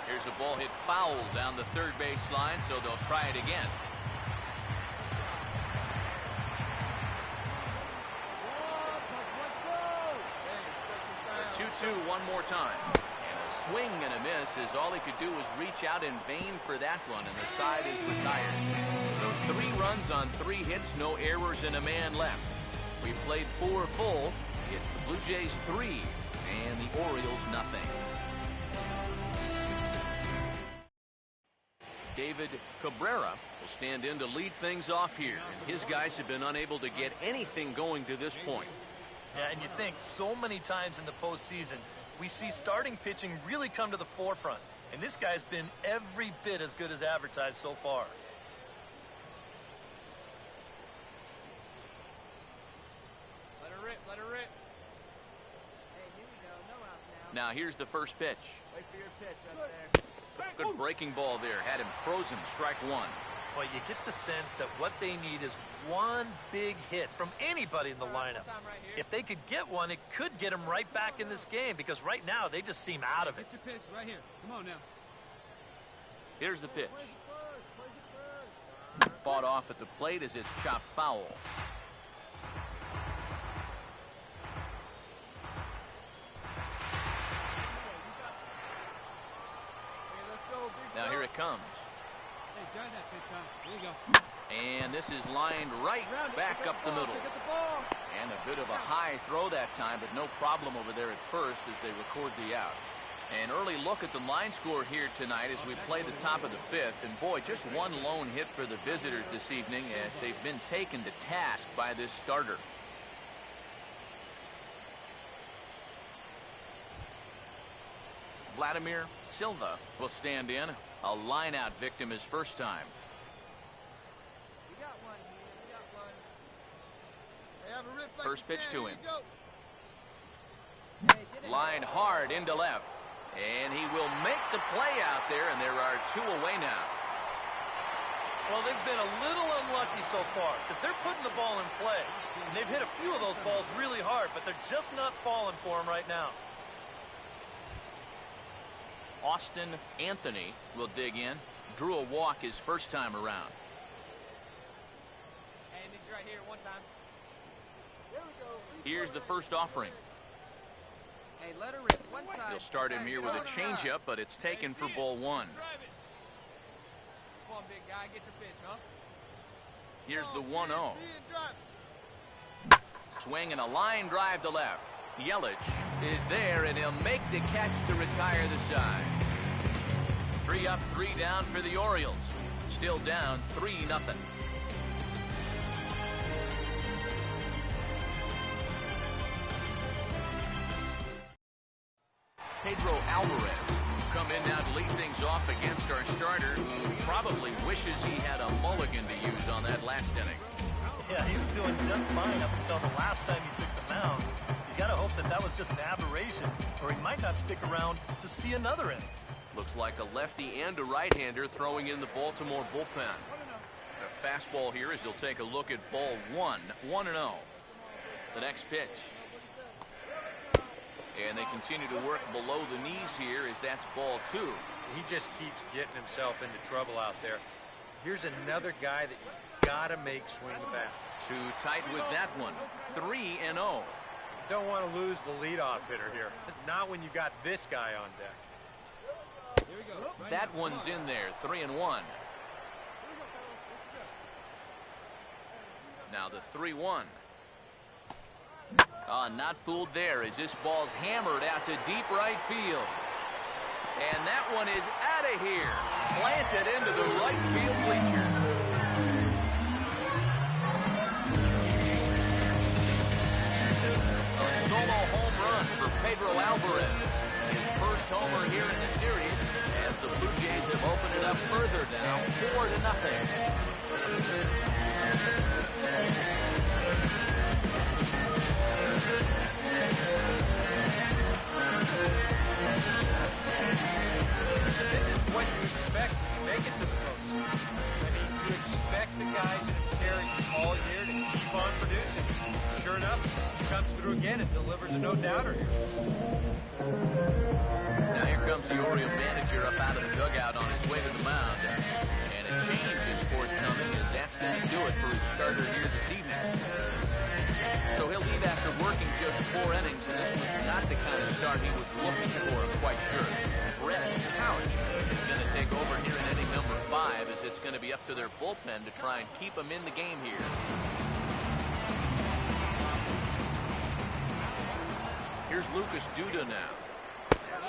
Here's a ball hit foul down the third base line, so they'll try it again. A 2-2 one more time. And a swing and a miss as all he could do was reach out in vain for that one, and the side is retired. So 3 runs on 3 hits, no errors, and a man left. We played 4 full. It's the Blue Jays 3 and the Orioles nothing. David Cabrera will stand in to lead things off here, and his guys have been unable to get anything going to this point. Yeah, and you think so many times in the postseason, we see starting pitching really come to the forefront, and this guy's been every bit as good as advertised so far. Let her rip, let her rip. Hey, here we go. No out now. Now here's the first pitch. Wait for your pitch up there. Good breaking ball there. Had him frozen. Strike 1. But you get the sense that what they need is one big hit from anybody in the lineup. If they could get one, it could get them right back in this game, because right now they just seem out of it. Get your pitch right here. Come on now. Here's the pitch. Fought off at the plate as it's chopped foul. Now here it comes. Hey, drive that pitch on. There you go. And this is lined right back up the middle. And a bit of a high throw that time, but no problem over there at first as they record the out. An early look at the line score here tonight as we play the top of the 5th. And boy, just one lone hit for the visitors this evening as they've been taken to task by this starter. Vladimir Silva will stand in. A line-out victim his first time. We got one here. We got one. Hey, have a rip like First pitch to him. Hey, get it. Line hard into left. And he will make the play out there, and there are 2 away now. Well, they've been a little unlucky so far because they're putting the ball in play. And they've hit a few of those balls really hard, but they're just not falling for them right now. Austin Anthony will dig in. Drew a walk his first time around. Hey, I need you right here one time. There we go. Here's the first offering. Hey, let her rip one time. He'll start him here with a changeup, but it's taken for ball 1. Drive it. Come on, big guy. Get your pitch, huh? Here's the 1-0. Swing and a line drive to left. Yelich is there, and he'll make the catch to retire the side. 3 up, 3 down for the Orioles. Still down 3-0. Pedro Alvarez will come in now to lead things off against our starter, who probably wishes he had a mulligan to use on that last inning. Yeah, he was doing just fine up until the last time he took the mound. He's got to hope that that was just an aberration, or he might not stick around to see another inning. Looks like a lefty and a right-hander throwing in the Baltimore bullpen. A fastball here as he'll take a look at ball 1, 1-0. The next pitch. And they continue to work below the knees here as that's ball 2. He just keeps getting himself into trouble out there. Here's another guy that you gotta make swing the bat. Too tight with that one. 3-0. Don't want to lose the leadoff hitter here. Not when you got this guy on deck. Here we go. Right That now. one's in there. 3-1. Now the 3-1. Not fooled there as this ball's hammered out to deep right field. And that one is out of here. Planted into the right field bleacher. A solo home run for Pedro Alvarez. His first homer here in the series as the Blue Jays have opened it up further now, 4-0. This is what you expect when you make it to the postseason. I mean, you expect the guys that have carried you all year to keep on producing. Sure enough, he comes through again and delivers a no-doubter here. Now here comes the Oriole manager up out of the dugout on his way to the mound. And a change is forthcoming as that's going to do it for his starter here this evening. So he'll leave after working just 4 innings, and this was not the kind of start he was looking for, I'm quite sure. Brett Couch is going to take over here in inning number 5 as it's going to be up to their bullpen to try and keep him in the game here. Here's Lucas Duda now.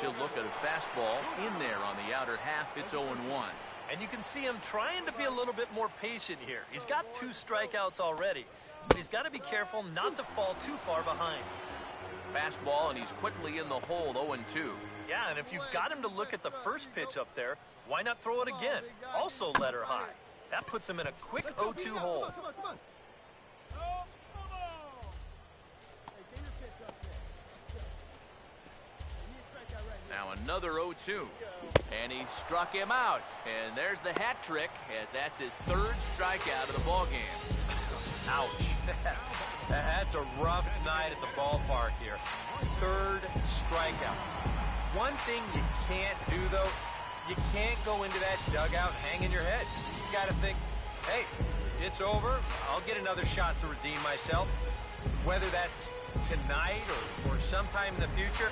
He'll look at a fastball in there on the outer half. It's 0-1. And you can see him trying to be a little bit more patient here. He's got 2 strikeouts already, but he's got to be careful not to fall too far behind. Fastball, and he's quickly in the hole, 0-2. Yeah, and if you've got him to look at the first pitch up there, why not throw it again? Also let her high. That puts him in a quick 0-2 hole. Come on, come on. Oh, come on. Hey, get your pitch up there. You need to strike out right here. Now another 0-2. And he struck him out. And there's the hat trick, as that's his 3rd strikeout of the ballgame. Ouch. That's a rough night at the ballpark here. 3rd strikeout. One thing you can't do, though, you can't go into that dugout hanging your head. You got to think, hey, it's over. I'll get another shot to redeem myself. Whether that's tonight or sometime in the future,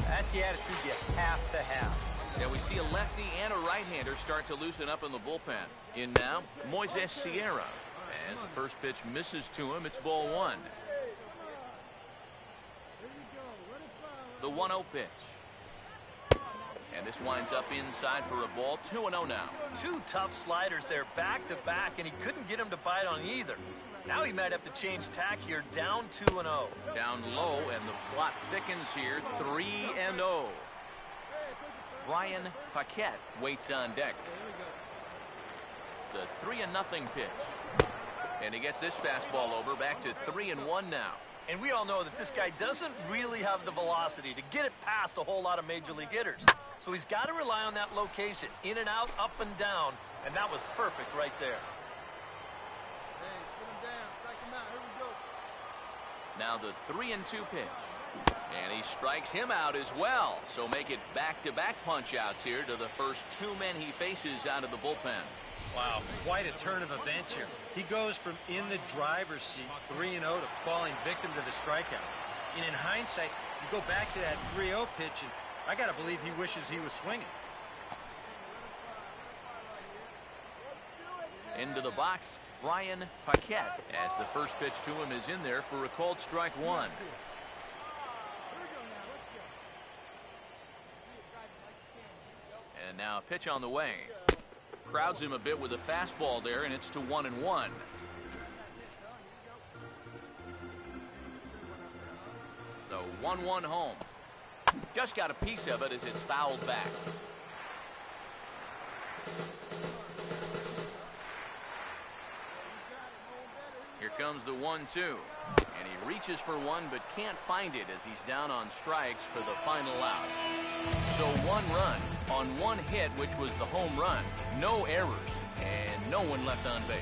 that's the attitude you have to have. Now we see a lefty and a right-hander start to loosen up in the bullpen. In now, Moises Sierra. As the first pitch misses to him, it's ball 1. The 1-0 pitch. And this winds up inside for a ball. 2-0 now. 2 tough sliders there back-to-back, and he couldn't get him to bite on either. Now he might have to change tack here, down 2-0. Down low, and the plot thickens here, 3-0. Brian Paquette waits on deck. The 3-0 pitch. And he gets this fastball over, back to 3-1 now. And we all know that this guy doesn't really have the velocity to get it past a whole lot of major league hitters. So he's got to rely on that location, in and out, up and down, and that was perfect right there. Hey, put him down. Strike him out. Here we go. Now the 3-2 pitch. And he strikes him out as well. So make it back-to-back punch-outs here to the first 2 men he faces out of the bullpen. Wow, quite a turn of events here. He goes from in the driver's seat, 3-0, to falling victim to the strikeout. And in hindsight, you go back to that 3-0 pitch, and I got to believe he wishes he was swinging. Into the box, Brian Paquette, as the first pitch to him is in there for a called strike 1. And now a pitch on the way. Crowds him a bit with a fastball there, and it's to 1-1. The 1-1 home. Just got a piece of it as it's fouled back. Here comes the 1-2. And he reaches for one but can't find it as he's down on strikes for the final out. So 1 run on 1 hit, which was the home run. No errors and no one left on base.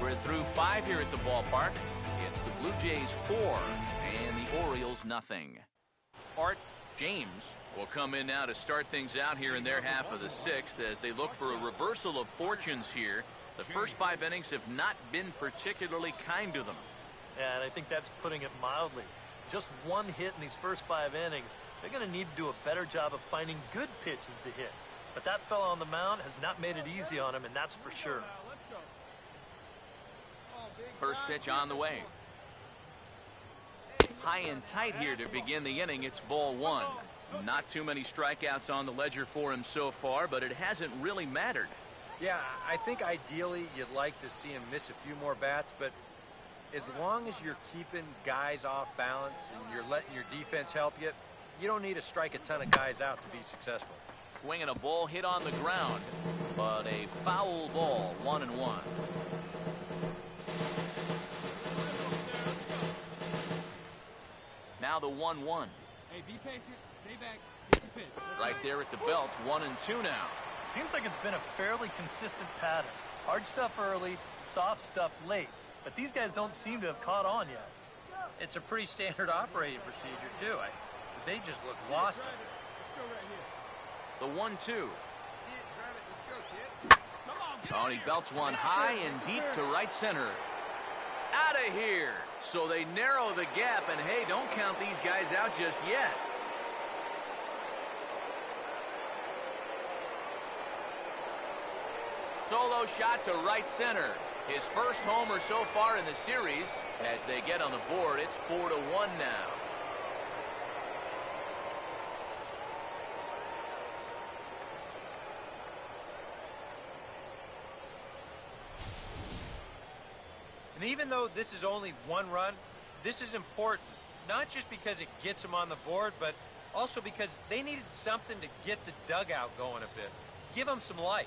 We're through 5 here at the ballpark. It's the Blue Jays 4 and the Orioles nothing. Art. James will come in now to start things out here in their half of the sixth as they look for a reversal of fortunes here. The first 5 innings have not been particularly kind to them. Yeah, and I think that's putting it mildly. Just 1 hit in these first 5 innings. They're going to need to do a better job of finding good pitches to hit. But that fella on the mound has not made it easy on him, and that's for sure. First pitch on the way. High and tight here to begin the inning. It's ball 1. Not too many strikeouts on the ledger for him so far, but it hasn't really mattered. Yeah, I think ideally you'd like to see him miss a few more bats, but as long as you're keeping guys off balance and you're letting your defense help you, you don't need to strike a ton of guys out to be successful. Swinging a ball hit on the ground, but a foul ball, 1-1. Now the 1-1. Hey, be patient. Stay back. Get your pitch. Right there at the belt, 1-2 now. Seems like it's been a fairly consistent pattern. Hard stuff early, soft stuff late. But these guys don't seem to have caught on yet. It's a pretty standard operating procedure, too. They just look lost. The 1-2. See it, drive it. Let's go, kid. Come on, get Oh, and he belts one high and deep to right center. Out of here. So they narrow the gap, and hey, don't count these guys out just yet. Solo shot to right center. His first homer so far in the series. As they get on the board, it's 4-1 now. And even though this is only 1 run, this is important. Not just because it gets them on the board, but also because they needed something to get the dugout going a bit. Give them some life.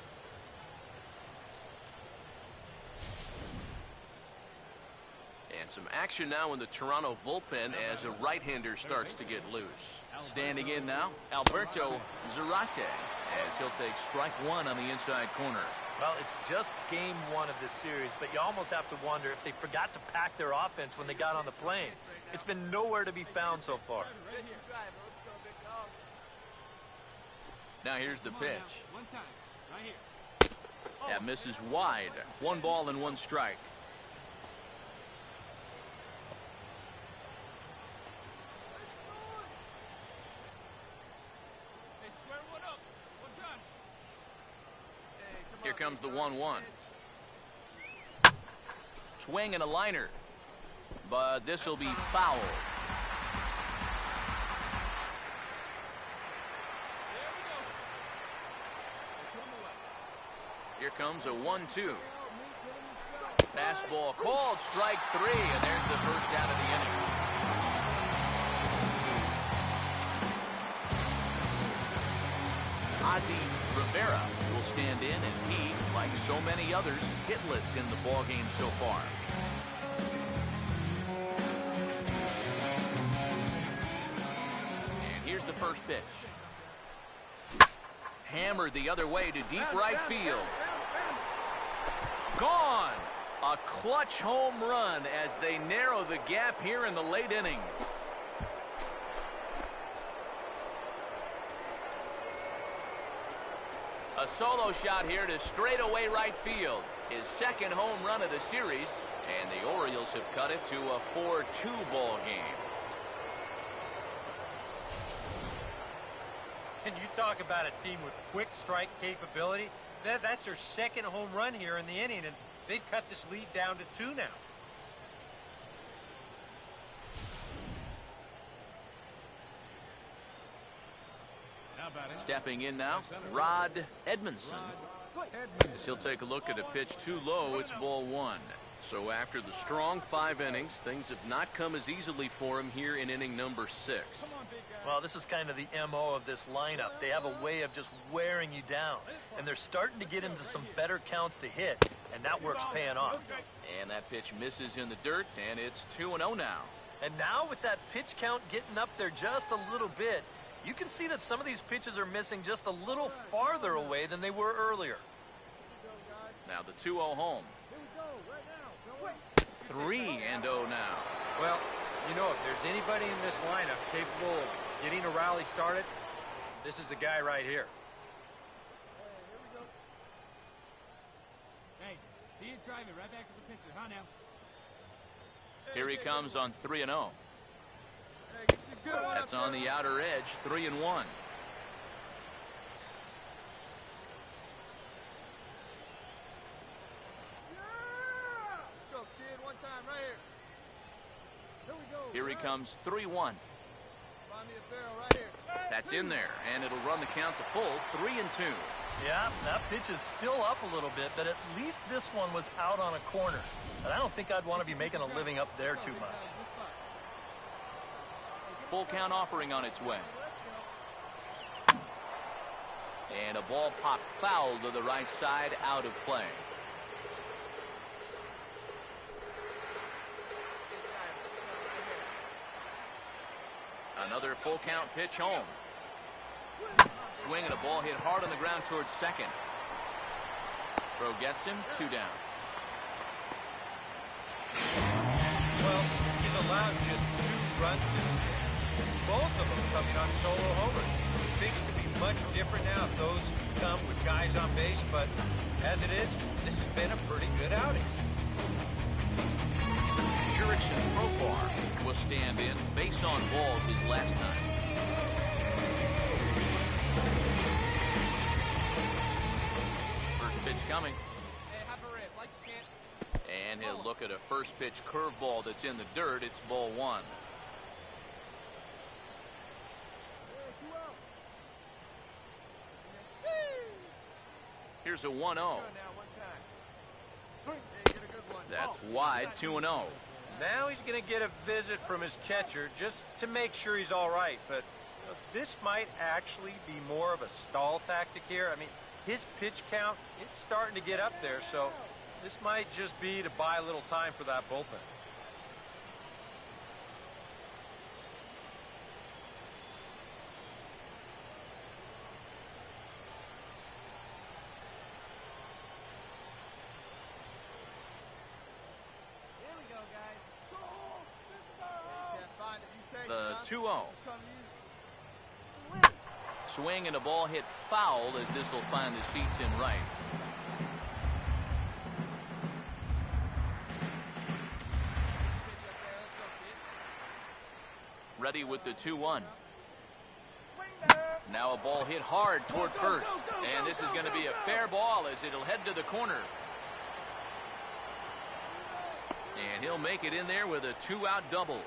And some action now in the Toronto bullpen as a right-hander starts to get loose. Standing in now, Alberto Zarate, as he'll take strike 1 on the inside corner. Well, it's just game 1 of this series, but you almost have to wonder if they forgot to pack their offense when they got on the plane. It's been nowhere to be found so far. Now here's the pitch. One time. Right here. That misses wide. 1 ball and 1 strike. Hey, square one up. One time. Here comes the 1-1. Swing and a liner. But this will be foul. Here comes a 1-2. Fastball called, strike 3, and there's the first out of the inning. Ozzie Rivera will stand in, and he, like so many others, hitless in the ballgame so far. And here's the first pitch. Hammered the other way to deep right field. Gone! A clutch home run as they narrow the gap here in the late inning. A solo shot here to straightaway right field. His second home run of the series, and the Orioles have cut it to a 4-2 ball game. And you talk about a team with quick strike capability. That's their second home run here in the inning, and they've cut this lead down to 2 now. How about it? Stepping in now, Rod Edmondson. As he'll take a look at a pitch too low, it's ball 1. So after the strong 5 innings, things have not come as easily for him here in inning number 6. Well, this is kind of the MO of this lineup. They have a way of just wearing you down. And they're starting to get into some better counts to hit. And that work's paying off. And that pitch misses in the dirt, and it's 2-0 now. And now with that pitch count getting up there just a little bit, you can see that some of these pitches are missing just a little farther away than they were earlier. Now the 2-0 home. 3-0 now. Well, you know, if there's anybody in this lineup capable of getting a rally started, this is the guy right here. Hey, see you driving right back to the picture, huh now? Here he comes on 3-0. Hey, get you a good one That's up on there. the outer edge, 3-1. Let's go, kid. One time, right here. Here we go. Here he comes, 3-1. Find me a barrel right here. That's in there, and it'll run the count to full, 3-2. Yeah, that pitch is still up a little bit, but at least this one was out on a corner. And I don't think I'd want to be making a living up there too much. Full count offering on its way. And a ball popped foul to the right side, out of play. Another full count pitch home. Swing and a ball hit hard on the ground towards second. Throw gets him, 2 down. Well, he's allowed just 2 runs in this game. Both of them coming on solo homers. Things could be much different now if those come with guys on base, but as it is, this has been a pretty good outing. Jurickson Profar will stand in. Base on balls his last time. First pitch coming. Hey, have a rip, like you can't. And he'll look at a first pitch curveball that's in the dirt. It's ball 1. Here's a 1-0. Good now, one time. Hey, get a good one. That's wide, 2-0. Now he's going to get a visit from his catcher just to make sure he's all right. But this might actually be more of a stall tactic here. I mean, his pitch count, it's starting to get up there, so this might just be to buy a little time for that bullpen. Here we go, guys. Hey, can't find it. You take The it, 2-0. huh? Come to you. Swing and a ball hit foul as this will find the seats in right. Ready with the 2-1. Now a ball hit hard toward first. And this is going to be a fair ball as it'll head to the corner. And he'll make it in there with a 2-out double.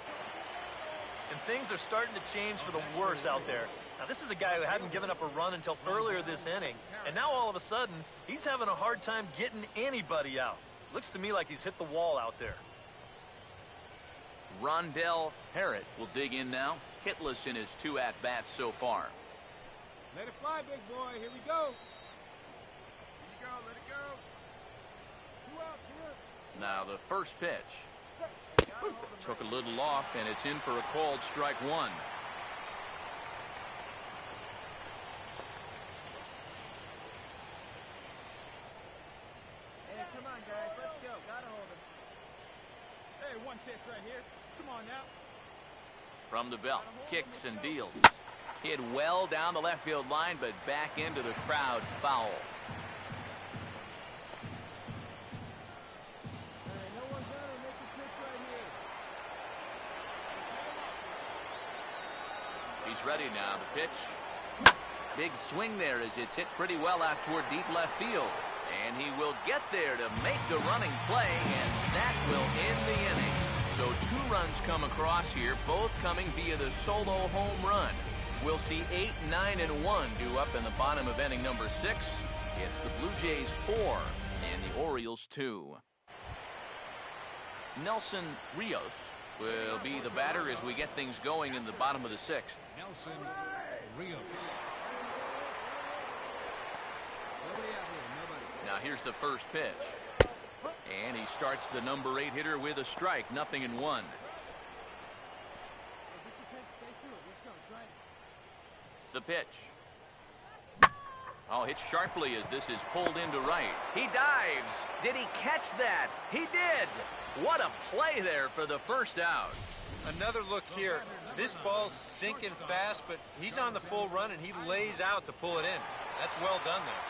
And things are starting to change for the worse out there. Now, this is a guy who hadn't given up a run until earlier this inning. And now all of a sudden, he's having a hard time getting anybody out. Looks to me like he's hit the wall out there. Rondell Harrod will dig in now. Hitless in his 2 at-bats so far. Let it fly, big boy. Here we go. Here you go. Let it go. 2 out, 2 out. Now the first pitch. Took a little off, and it's in for a called strike 1. Hey, come on, guys. Let's go. Gotta hold him. Hey, one pitch right here. Come on now. From the belt, kicks and deals. Hit well down the left field line, but back into the crowd, foul. No one's out and make a pitch right here. He's ready now. The pitch. Big swing there as it's hit pretty well out toward deep left field. And he will get there to make the running play, and that will end the inning. So 2 runs come across here, both coming via the solo home run. We'll see 8, 9, and 1 due up in the bottom of inning number 6. It's the Blue Jays 4 and the Orioles 2. Nelson Rios will be the batter as we get things going in the bottom of the 6th. Nelson Rios. Now here's the first pitch. And he starts the number 8 hitter with a strike, 0-1. The pitch. Oh, hit sharply as this is pulled into right. He dives. Did he catch that? He did. What a play there for the first out. Another look here. This ball's sinking fast, but he's on the full run, and he lays out to pull it in. That's well done there.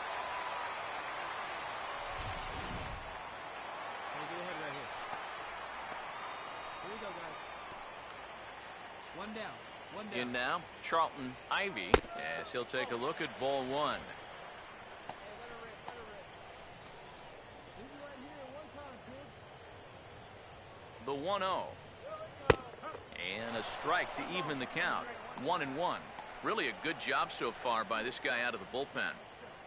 Hey, get ahead right here. Here we go, guys. One down. One down. In now, Charlton Ivy, as he'll take a look at ball one. The 1-0. And a strike to even the count. 1-1. Really a good job so far by this guy out of the bullpen.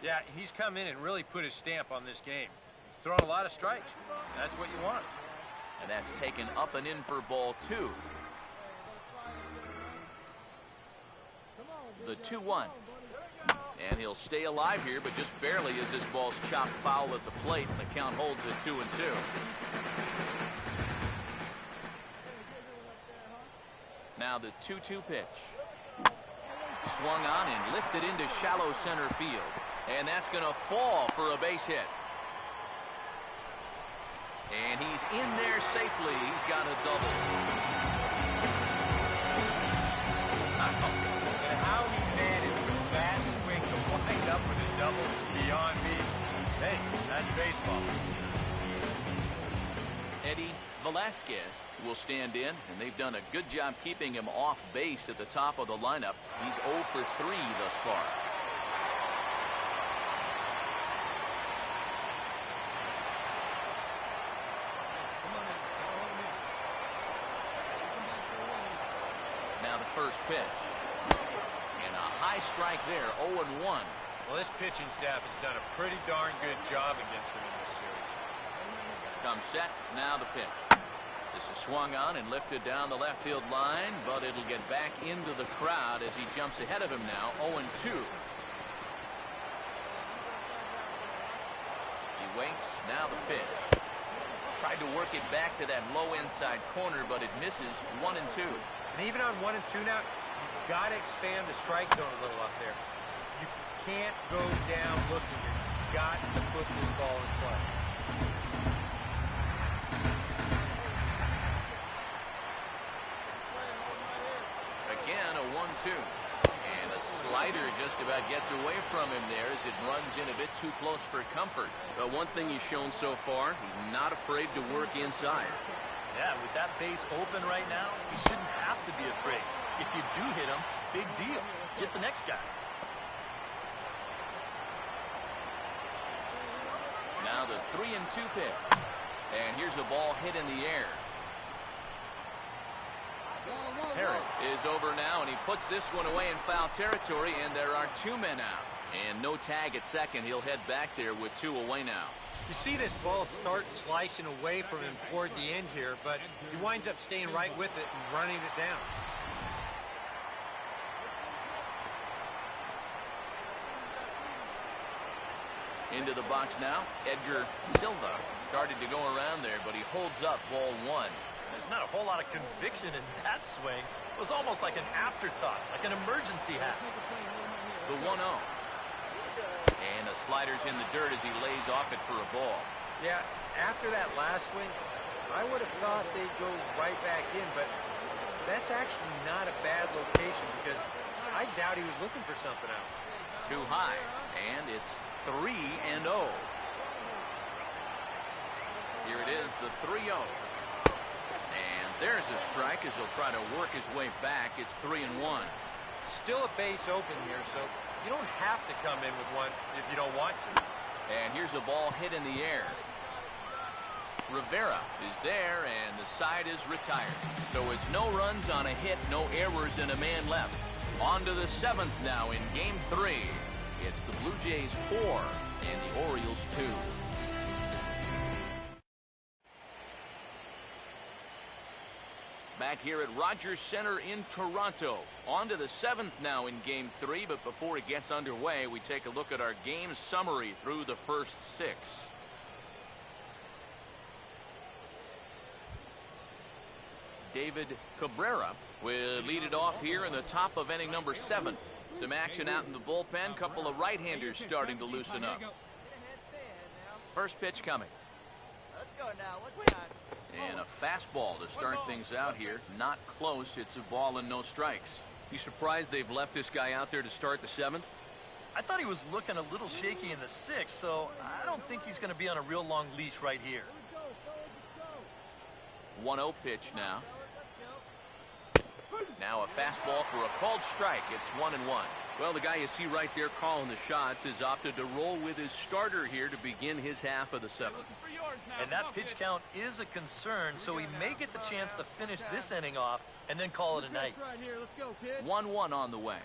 Yeah, he's come in and really put his stamp on this game. He's thrown a lot of strikes. That's what you want. And that's taken up and in for ball two. The 2-1. And he'll stay alive here, but just barely as this ball's chopped foul at the plate, and the count holds at 2-2. Now the 2-2 pitch. Swung on and lifted into shallow center field. And that's going to fall for a base hit. And he's in there safely. He's got a double. And how he managed with that swing to wind up with a double is beyond me. Hey, that's baseball. Eddie Velasquez will stand in, and they've done a good job keeping him off base at the top of the lineup. He's 0 for 3 thus far. Now the first pitch. And a high strike there, 0-1. Well, this pitching staff has done a pretty darn good job against him in this series. Comes set, now the pitch. This is swung on and lifted down the left field line, but it'll get back into the crowd as he jumps ahead of him now, 0-2. He waits, now the pitch. Tried to work it back to that low inside corner, but it misses, 1-2. And even on 1-2 now, you've got to expand the strike zone a little up there. You can't go down looking. You've got to put this ball in play. Again, a 1-2. And a slider just about gets away from him there as it runs in a bit too close for comfort. But one thing he's shown so far, he's not afraid to work inside. Yeah, with that base open right now, you shouldn't have to be afraid. If you do hit him, big deal. Get the next guy. Now the 3-2 pitch. And here's a ball hit in the air. Parrott is over now, and he puts this one away in foul territory, and there are 2 men out. And no tag at second. He'll head back there with 2 away now. You see this ball start slicing away from him toward the end here, but he winds up staying right with it and running it down. Into the box now, Edgar Silva started to go around there, but he holds up ball 1. There's not a whole lot of conviction in that swing. It was almost like an afterthought, like an emergency hat. The 1-0. And the slider's in the dirt as he lays off it for a ball. Yeah, after that last swing, I would have thought they'd go right back in, but that's actually not a bad location because I doubt he was looking for something else. Too high, and it's 3-0. Here it is, the 3-0. And there's a strike as he'll try to work his way back. It's 3-1. Still a base open here, so you don't have to come in with one if you don't want to. And here's a ball hit in the air. Rivera is there, and the side is retired. So it's no runs on a hit, no errors, and a man left. On to the 7th now in Game 3. It's the Blue Jays 4 and the Orioles 2. Back here at Rogers Center in Toronto. On to the 7th now in Game 3, but before it gets underway, we take a look at our game summary through the first 6. David Cabrera will lead it off here in the top of inning number 7. Some action out in the bullpen. Couple of right-handers starting to loosen up. First pitch coming. Let's go now. What time? And a fastball to start things out here. Not close. It's a ball and no strikes. You surprised they've left this guy out there to start the 7th? I thought he was looking a little shaky in the 6th, so I don't think he's going to be on a real long leash right here. 1-0 pitch now. Now a fastball for a called strike. It's 1-1. Well, the guy you see right there calling the shots has opted to roll with his starter here to begin his half of the 7th. And that pitch count is a concern, so he may get the chance to finish this inning off and then call it a night. 1-1 on the way.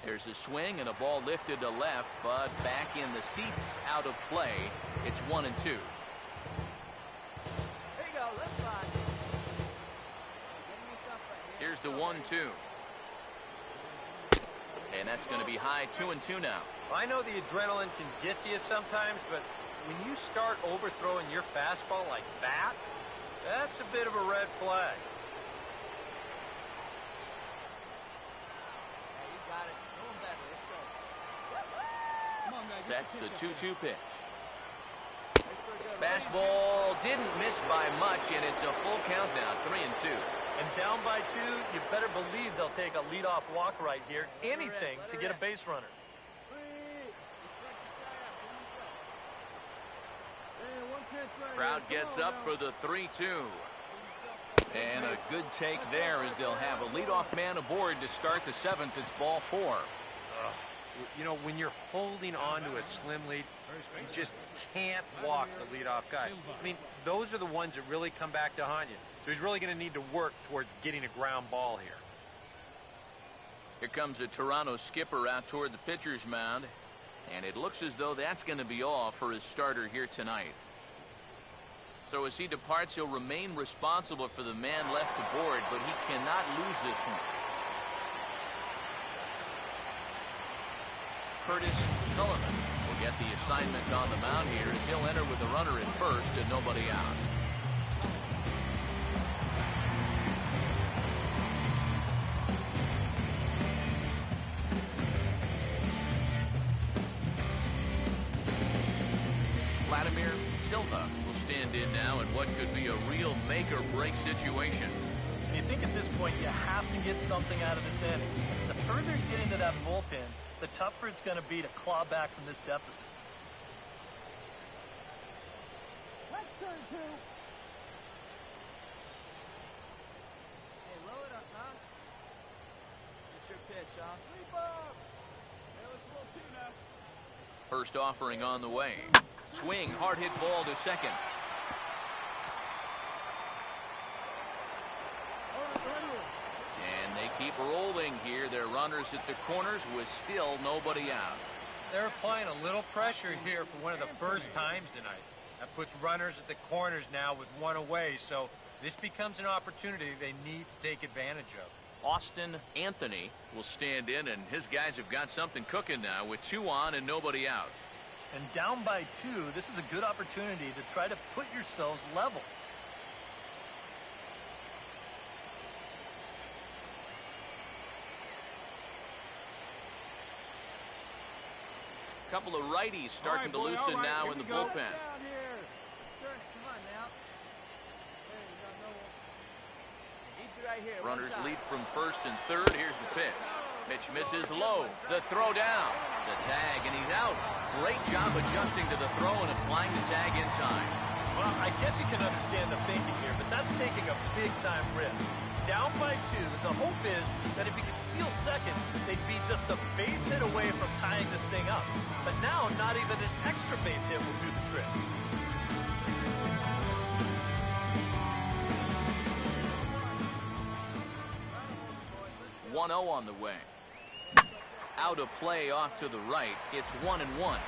There's a swing and a ball lifted to left, but back in the seats, out of play. It's 1-2. Here you go. Let's fly. Here's the 1-2. And that's going to be high 2-2 now. I know the adrenaline can get to you sometimes, but when you start overthrowing your fastball like that, that's a bit of a red flag. Hey, you got it. Going better. Let's go. Come on, guys. Sets the Get your pitch 2-2 up pitch. That's pretty good. Fastball didn't miss by much, and it's a full count now, 3-2. And down by 2, you better believe they'll take a leadoff walk right here. Anything to get a base runner. Crowd gets up for the 3-2. And a good take there as they'll have a leadoff man aboard to start the 7th. It's ball 4. You know, when you're holding on to a slim lead, you just can't walk the leadoff guy. I mean, those are the ones that really come back to haunt you. So he's really going to need to work towards getting a ground ball here. Here comes a Toronto skipper out toward the pitcher's mound. And it looks as though that's going to be all for his starter here tonight. So as he departs, he'll remain responsible for the man left aboard, but he cannot lose this one. Curtis Sullivan will get the assignment on the mound here as he'll enter with a runner at first and nobody out. Vladimir Silva will stand in now in what could be a real make-or-break situation. And you think at this point you have to get something out of this inning. The further you get into that bullpen, the tougher it's going to be to claw back from this deficit. Let's turn 2. Hey, roll it up, huh? It's your pitch, huh? Leap up. Hey, let's roll 2 now. First offering on the way. Swing, hard hit ball to second. All right, right here. And they keep rolling here. Their runners at the corners with still nobody out. They're applying a little pressure here for one of the first times tonight. That puts runners at the corners now with one away, so this becomes an opportunity they need to take advantage of. Austin Anthony will stand in, and his guys have got something cooking now with 2 on and nobody out. And down by 2, this is a good opportunity to try to put yourselves level. Couple of righties starting to boy, loosen all right, now here in the we go. bullpen. Down here. Turn it. Come on now. Hey, you got no one. Eat you right here. Runners one time. lead from first and third. Here's the pitch. Pitch misses low. The throw down. The tag, and he's out. Great job adjusting to the throw and applying the tag in time. Well, I guess you can understand the thinking here, but that's taking a big-time risk. Down by 2, the hope is that if he could steal second, they'd be just a base hit away from tying this thing up. But now, not even an extra base hit will do the trick. One 1-0 on the way. Out of play off to the right. It's 1-1. Come on,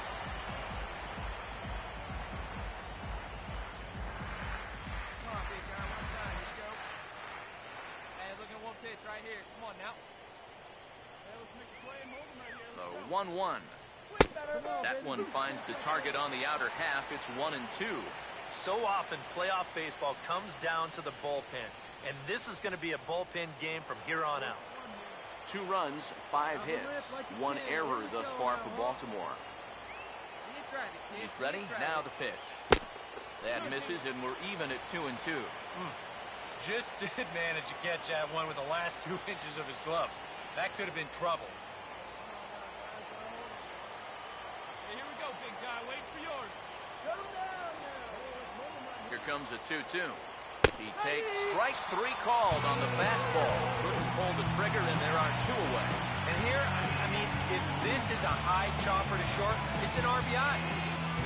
big guy. One time. Here you go. Hey, look at one pitch right here. Come on now. Hey, let's make a play and hold him right here. Let's The 1-1. swing better ball, That baby. one finds the target on the outer half. It's 1-2. So often, playoff baseball comes down to the bullpen. And this is going to be a bullpen game from here on out. 2 runs, 5 hits, 1 error thus far for Baltimore. See you trying to, kid. He's See you ready. trying Now to. the pitch. That misses, and we're even at 2-2. Just did manage to catch that one with the last 2 inches of his glove. That could have been trouble. Hey, here we go, big guy. Wait for yours. Here comes a 2-2. He takes strike 3 called on the fastball. Couldn't pull the trigger, and there are 2 away. And here, I mean, if this is a high chopper to short, it's an RBI.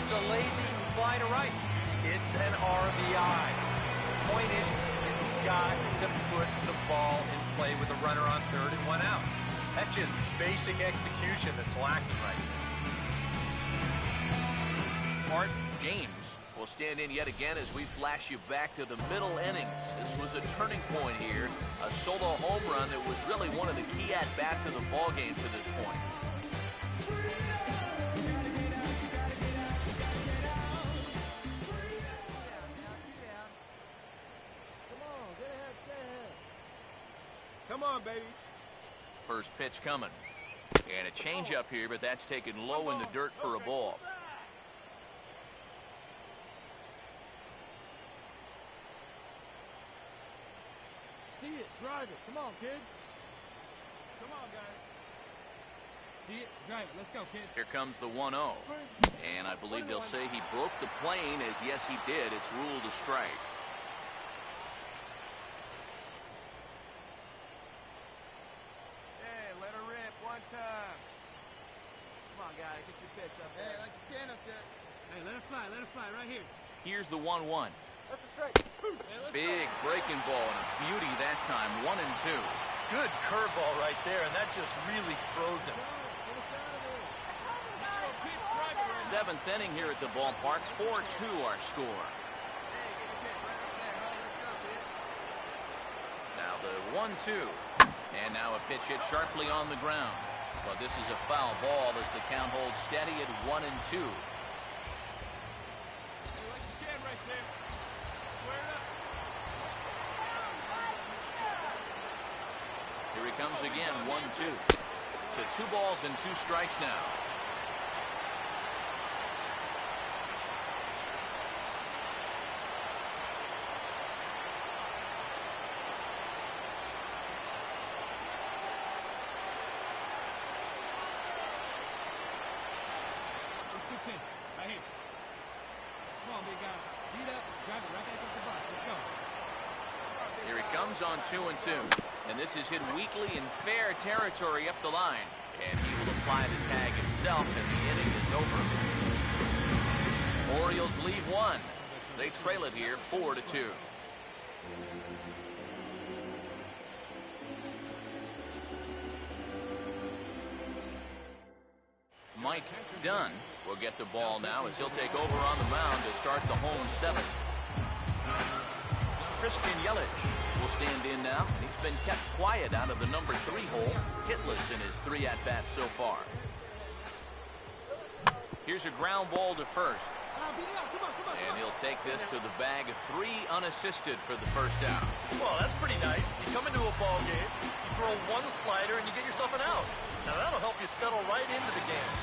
It's a lazy fly to right. It's an RBI. The point is, you've got to put the ball in play with a runner on third and 1 out. That's just basic execution that's lacking right now. Art James will stand in yet again as we flash you back to the middle innings. This was a turning point here, a solo home run that was really one of the key at-bats of the ballgame to this point. Come on, baby. First pitch coming. And a changeup here, but that's taken low in the dirt for a ball. See it, drive it. Come on, kid. Come on, guys. See it, drive it. Let's go, kid. Here comes the 1-0. And I believe they'll say he broke the plane, as yes, he did. It's ruled a strike. Hey, let her rip one time. Come on, guy. Get your pitch up Hey, there. like you can up there. Hey, let it fly right here. Here's the 1-1. That's a strike. Hey, let's Big breaking ball and a beauty that time. 1-2. Good curveball right there, and that just really froze him. Pitch, drive it right. 7th inning here at the ballpark. 4-2 our score. Hey, get your pitch right up there, huh? Let's go, kid. Now the 1-2. And now a pitch hit sharply on the ground. But this is a foul ball as the count holds steady at 1-2. Hey, like you can right there. Square it up. Here he comes again, 1-2. To 2 balls and 2 strikes now. Pitch, right here. Come on, big guy. Seat up, drive it right back up the box. Let's go. Here he comes on 2-2. And this is hit weakly in fair territory up the line. And he will apply the tag himself, and the inning is over. Orioles leave 1. They trail it here 4-2. Mike Dunn will get the ball now as he'll take over on the mound to start the home 7th. Christian Yelich will stand in now, and he's been kept quiet out of the number 3 hole, hitless in his 3 at-bats so far. Here's a ground ball to first. And he'll take this to the bag of 3 unassisted for the first out. Well, that's pretty nice. You come into a ball game, you throw 1 slider, and you get yourself an out. Now that'll help you settle right into the game.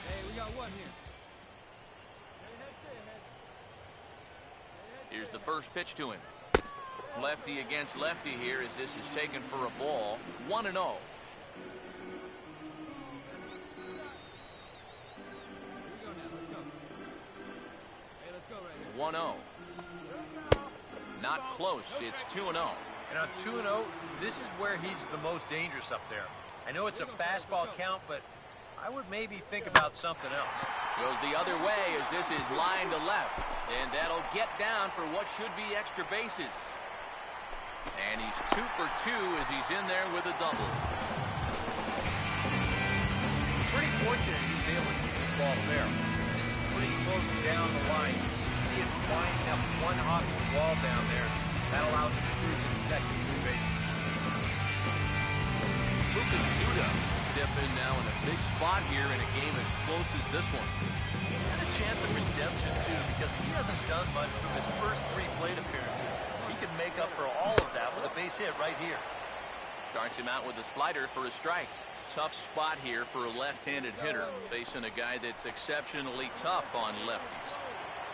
Hey, we got 1 here. Here's the first pitch to him. Lefty against lefty here as this is taken for a ball. 1-0. Here we go now. Let's go. Hey, let's go right here. 1-0. Not close. It's 2-0. And on 2-0, this is where he's the most dangerous up there. I know it's a fastball count, but I would maybe think about something else. Goes the other way as this is line to left. And that'll get down for what should be extra bases. And he's 2 for 2 as he's in there with a double. Pretty fortunate he was able to keep this ball there. This is pretty close down the line. You see it winding up 1 off the wall down there. That allows him to cruise in the second 3 bases. Lucas Duda step in now in a big spot here in a game as close as this one. And a chance of redemption, too, because he hasn't done much through his first 3 plate appearances. can make up for all of that with a base hit right here. Starts him out with a slider for a strike. Tough spot here for a left-handed hitter, facing a guy that's exceptionally tough on lefties.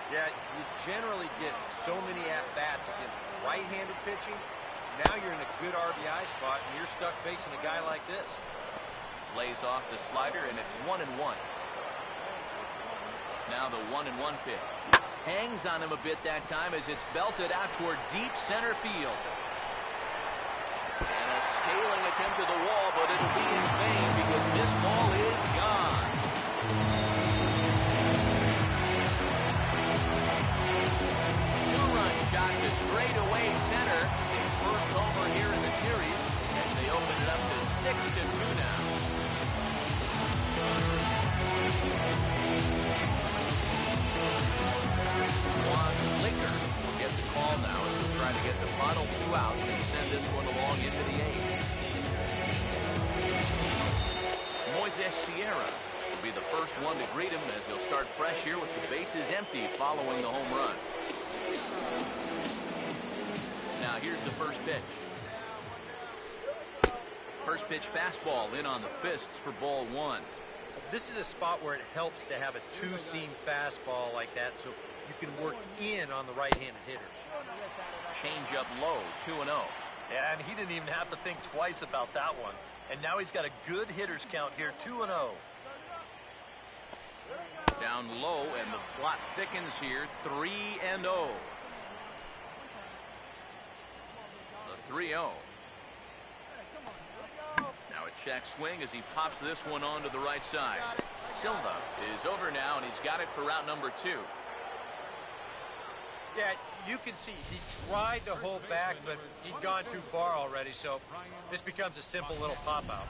Yeah, you generally get so many at-bats against right-handed pitching. Now you're in a good RBI spot, and you're stuck facing a guy like this. Lays off the slider, and it's 1-1. Now the 1-1 pitch. Hangs on him a bit that time as it's belted out toward deep center field. And a scaling attempt to the wall, but it'll be in vain because this ball is gone. Two-run shot to straightaway center. His first homer here in the series as they open it up to 6-2 now. Licker will get the call now as he'll try to get the final 2 outs and send this one along into the 8th. Moises Sierra will be the first one to greet him as he'll start fresh here with the bases empty following the home run. Now here's the first pitch. First pitch fastball in on the fists for ball 1. This is a spot where it helps to have a two-seam fastball like that so you can work in on the right-handed hitters. Change up low, 2-0. Yeah, and he didn't even have to think twice about that one. And now he's got a good hitter's count here, 2-0. Down low, and the plot thickens here, 3-0. The 3-0. Now a check swing as he pops this one onto the right side. Silva is over now, and he's got it for route number 2. Yeah, you can see he tried to hold back, but he'd gone too far already, so this becomes a simple little pop-out.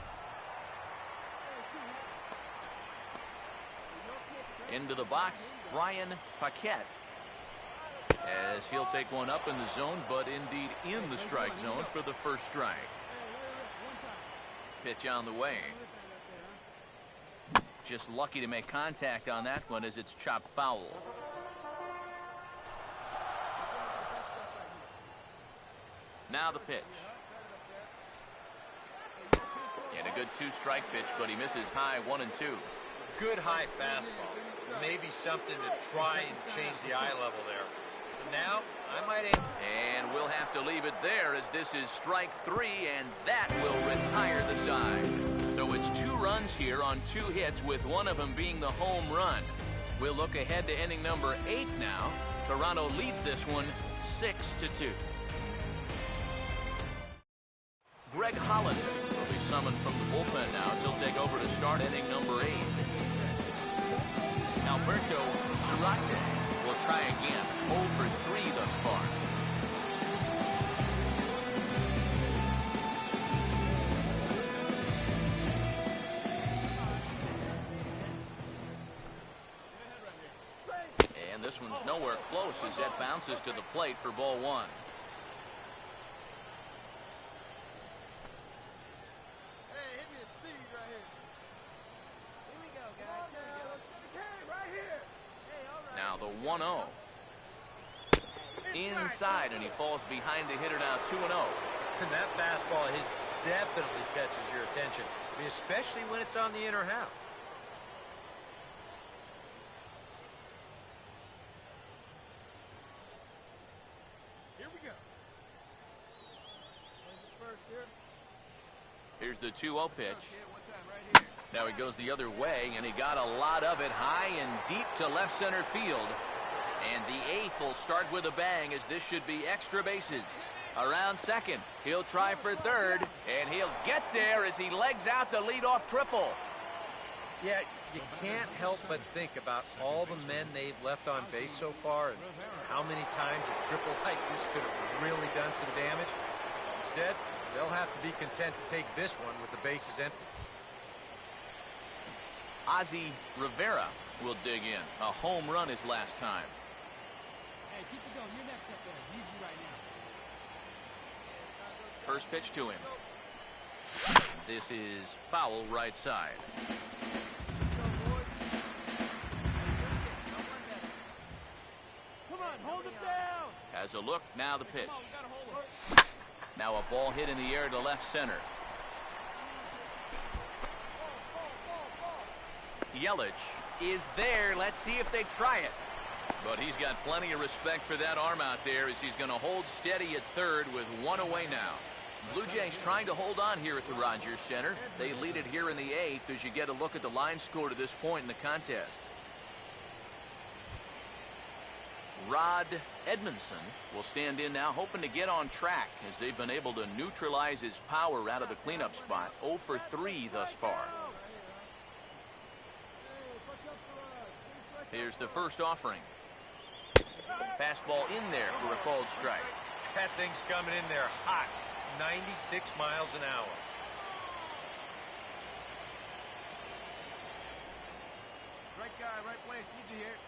Into the box, Brian Paquette. As he'll take one up in the zone, but indeed in the strike zone for the first strike. Pitch on the way. Just lucky to make contact on that one as it's chopped foul. Now the pitch. And a good 2-strike pitch, but he misses high 1-2. Good high fastball. Maybe something to try and change the eye level there. Now, I might aim. And we'll have to leave it there as this is strike 3, and that will retire the side. So it's 2 runs here on 2 hits, with one of them being the home run. We'll look ahead to inning number 8 now. Toronto leads this one 6-2. Greg Holland will be summoned from the bullpen now as he'll take over to start inning number 8. Alberto Zarate will try again. 0 for 3 thus far. And this one's nowhere close as that bounces to the plate for ball 1. Now the 1-0. Inside, and he falls behind the hitter now 2-0. And that fastball of his definitely catches your attention, especially when it's on the inner half. Here we go. First here. Here's the 2-0 pitch. Now he goes the other way, and he got a lot of it high and deep to left center field. And the 8th will start with a bang, as this should be extra bases. Around second, he'll try for third, and he'll get there as he legs out the leadoff triple. Yeah, you can't help but think about all the men they've left on base so far and how many times a triple like this could have really done some damage. Instead, they'll have to be content to take this one with the bases empty. Ozzie Rivera will dig in. A home run his last time. Hey, keep it going. You're next up there. Need you right now. First pitch to him. This is foul right side. Come on, hold him down. Has a look, now the pitch. Now a ball hit in the air to left center. Yelich is there. Let's see if they try it. But he's got plenty of respect for that arm out there as he's going to hold steady at third with one away now. Blue Jays trying to hold on here at the Rogers Center. They lead it here in the 8th as you get a look at the line score to this point in the contest. Rod Edmondson will stand in now, hoping to get on track as they've been able to neutralize his power out of the cleanup spot. 0 for 3 thus far. Here's the first offering. Fastball in there for a called strike. That thing's coming in there hot. 96 miles an hour. Right guy, right place. Need you here.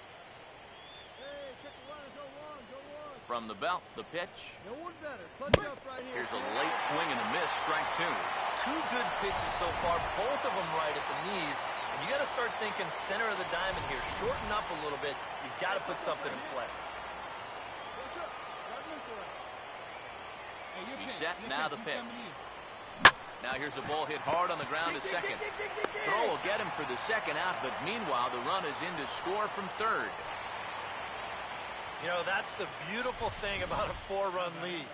Hey, check the runners. Go one. Go one. From the belt, the pitch. No one better. Clutch up right here. Here's a late swing and a miss. Strike 2. Two good pitches so far, both of them right at the knees. And you got to start thinking center of the diamond here. Shorten up a little bit. You've got to put something in play. Clutch up. Right look for it. Hey, your He's pitch, set, your now pitch, the he's pitch. coming in. Now here's a ball hit hard on the ground to second. Throw will get him for the second out, but meanwhile the run is in to score from third. You know, that's the beautiful thing about a 4-run lead.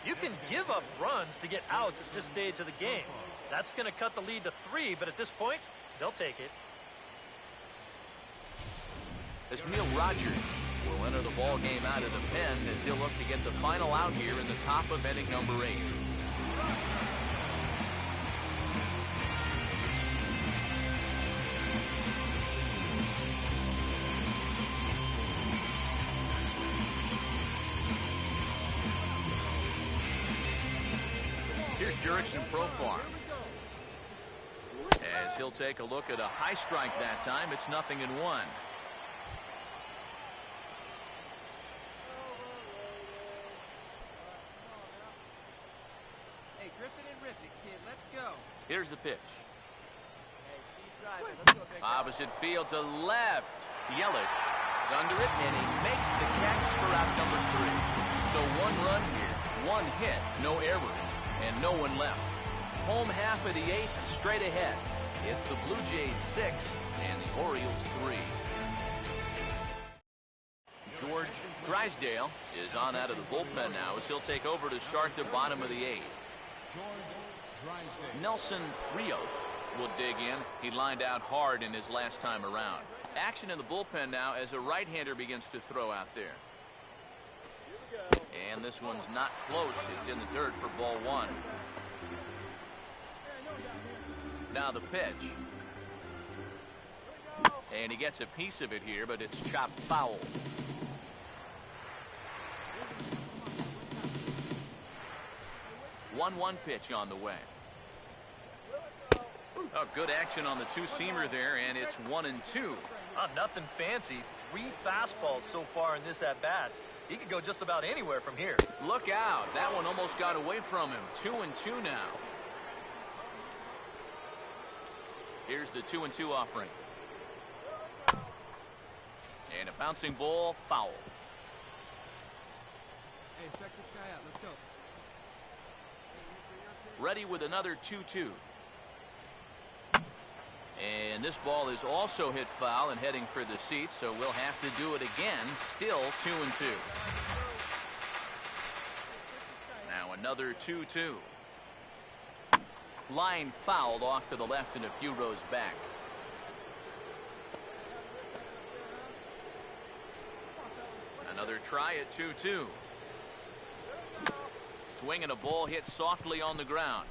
You can give up runs to get outs at this stage of the game. That's going to cut the lead to 3, but at this point, they'll take it. As Neil Rogers will enter the ball game out of the pen as he'll look to get the final out here in the top of inning number 8. Here's Jurickson Profar. As he'll take a look at a high strike that time, it's 0-1. Hey, grip it and rip it, kid. Let's go. Here's the pitch. Hey, see you driving. Let's go, big guy. Opposite field to left. Yelich is under it, and he makes the catch for out number 3. So 1 run here, 1 hit, no errors, and no one left. Home half of the 8th, straight ahead. It's the Blue Jays 6 and the Orioles 3. George Drysdale is on out of the bullpen now as he'll take over to start the bottom of the 8th. Nelson Rios will dig in. He lined out hard in his last time around. Action in the bullpen now as a right-hander begins to throw out there. And this one's not close. It's in the dirt for ball 1. Now the pitch. And he gets a piece of it here, but it's chopped foul. One pitch on the way. Oh, good action on the two-seamer there, and it's 1-2. Nothing fancy. 3 fastballs so far in this at-bat. He could go just about anywhere from here. Look out. That one almost got away from him. 2-2 now. Here's the 2-2 offering. And a bouncing ball, foul. Hey, check this guy out. Let's go. Ready with another 2-2. And this ball is also hit foul and heading for the seats, so we'll have to do it again. Still 2-2. Now another 2-2. Line fouled off to the left and a few rows back. Another try at 2-2. Swing and a ball hit softly on the ground.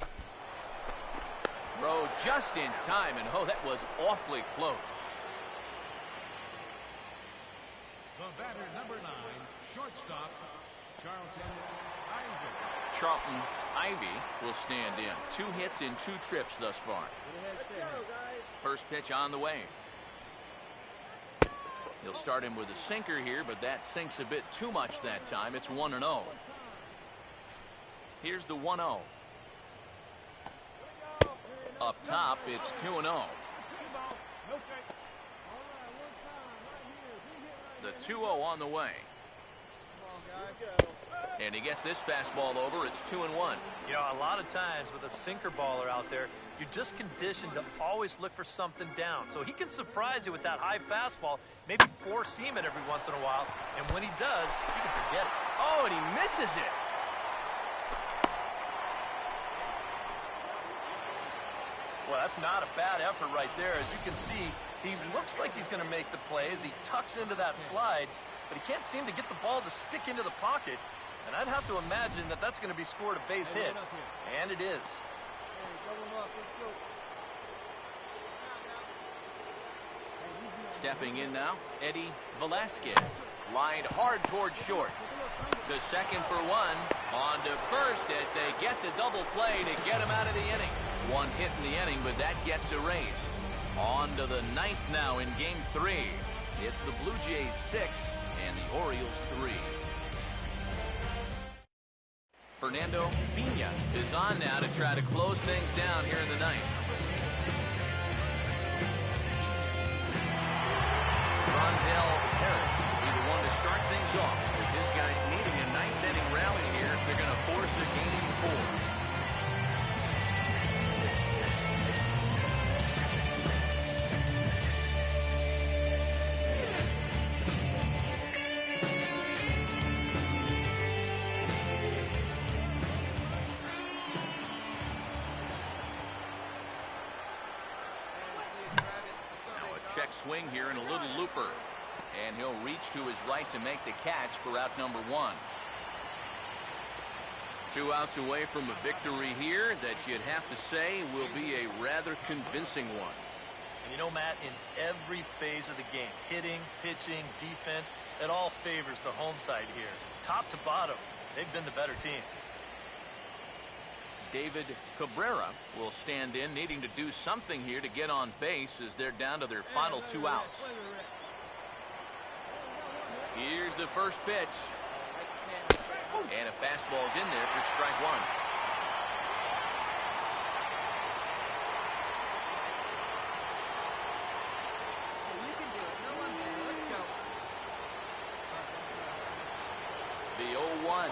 Throw just in time, and oh, that was awfully close. The batter, number 9, shortstop, Charlton Ivy. Charlton Ivy will stand in. 2 hits in 2 trips thus far. First pitch on the way. He'll start him with a sinker here, but that sinks a bit too much that time. It's 1-0. Here's the 1-0. Up top, it's 2-0. The 2-0 on the way. And he gets this fastball over. It's 2-1. You know, a lot of times with a sinker baller out there, you're just conditioned to always look for something down. So he can surprise you with that high fastball, maybe four seam it every once in a while. And when he does, you can forget it. Oh, and he misses it. Well, that's not a bad effort right there. As you can see, he looks like he's going to make the play as he tucks into that slide, but he can't seem to get the ball to stick into the pocket. And I'd have to imagine that that's going to be scored a base hit. And it is. Stepping in now, Eddie Velasquez. Lined hard towards short. To second for one. On to first as they get the double play to get him out of the inning. One hit in the inning, but that gets erased. On to the ninth now in Game 3. It's the Blue Jays 6 and the Orioles 3. Fernando Pena is on now to try to close things down here in the ninth. Rondell Herrick will be the one to start things off, with his guys needing a ninth inning rally here if they're going to force a game 4. Swing here and a little looper, and he'll reach to his right to make the catch for out number 1. 2 outs away from a victory here that you'd have to say will be a rather convincing one. And you know, Matt, in every phase of the game, hitting, pitching, defense, it all favors the home side here. Top to bottom, they've been the better team. David Cabrera will stand in, needing to do something here to get on base as they're down to their final 2 outs. Here's the first pitch. And a fastball's in there for strike 1. The 0-1.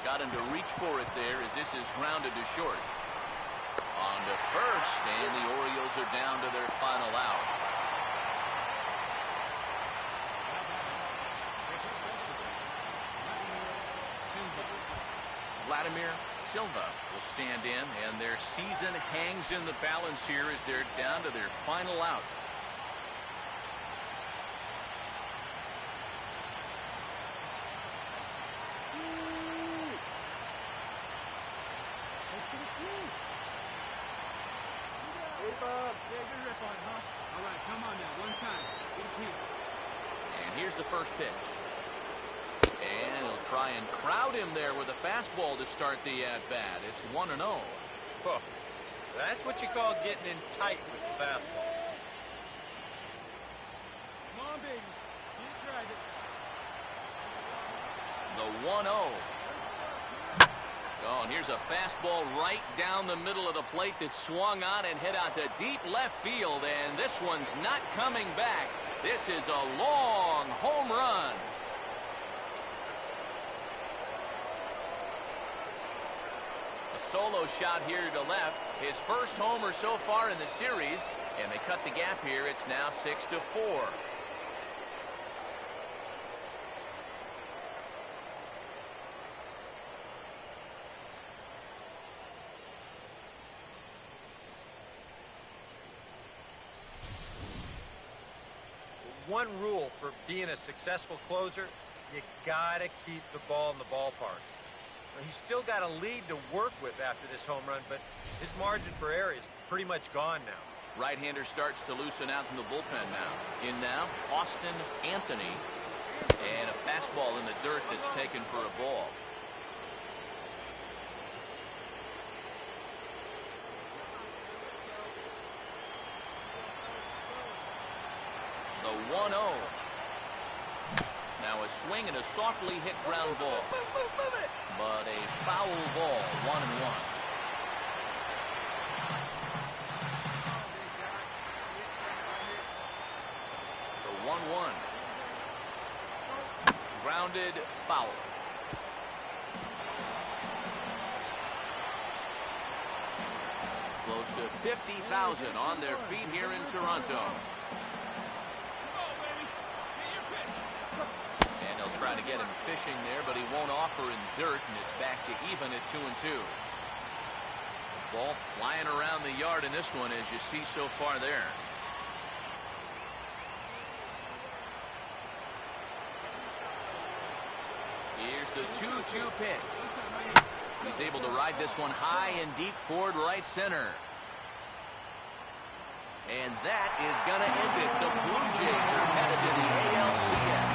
Got him to reach for it there as this is grounded to short. On to first, and the Orioles are down to their final out. Vladimir Silva will stand in, and their season hangs in the balance here as they're down to their final out. And here's the first pitch. And he'll try and crowd him there with a fastball to start the at-bat. It's 1-0. Oh, that's what you call getting in tight with the fastball. Come on, baby. See it, drive it. The 1-0. Oh, and here's a fastball right down the middle of the plate that swung on and hit out to deep left field, and this one's not coming back. This is a long home run. A solo shot here to left. His first homer so far in the series, and they cut the gap here. It's now 6-4. One rule for being a successful closer, you gotta keep the ball in the ballpark. He's still got a lead to work with after this home run, but his margin for error is pretty much gone now. Right-hander starts to loosen out in the bullpen now. In now, Austin Anthony, and a fastball in the dirt that's taken for a ball. The 1-0. Now a swing and a softly hit ground ball. But a foul ball, 1-1. The 1-1. grounded, foul. Close to 50,000 on their feet here in Toronto. And they'll try to get him fishing there, but he won't offer in dirt, and it's back to even at 2-2. Ball flying around the yard in this one, as you see so far there. Here's the 2-2 pitch. He's able to ride this one high and deep toward right center. And that is going to end it. The Blue Jays are headed to the ALCS.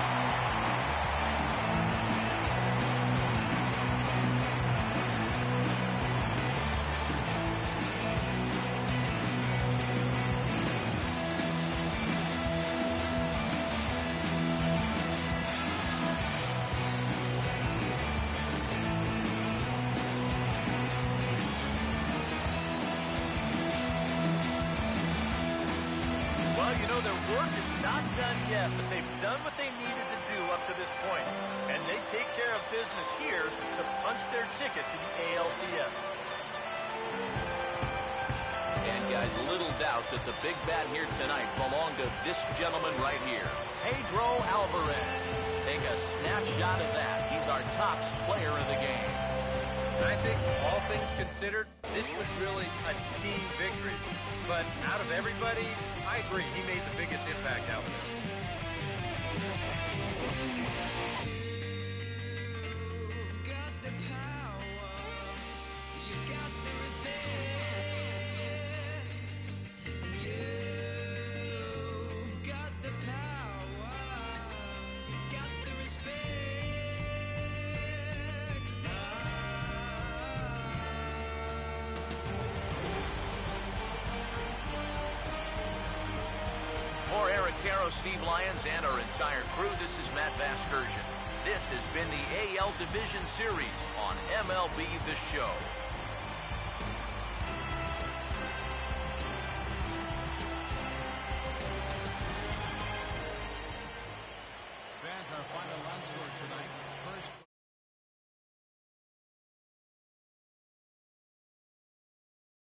Well, you know, their work is not done yet, but they've done what they needed to do up to this point. And they take care of business here to punch their ticket to the ALCS. And guys, little doubt that the big bat here tonight belonged to this gentleman right here, Pedro Alvarez. Take a snapshot of that. He's our top player of the game. I think all things considered, this was really a team victory. But out of everybody, I agree, he made the biggest impact out there. You've got the power, you've got the respect. You've got the power, you've got the respect. For Eric Caro, Steve Lyons, and our entire crew, this is Matt Vaskersian. This has been the AL Division Series on MLB The Show.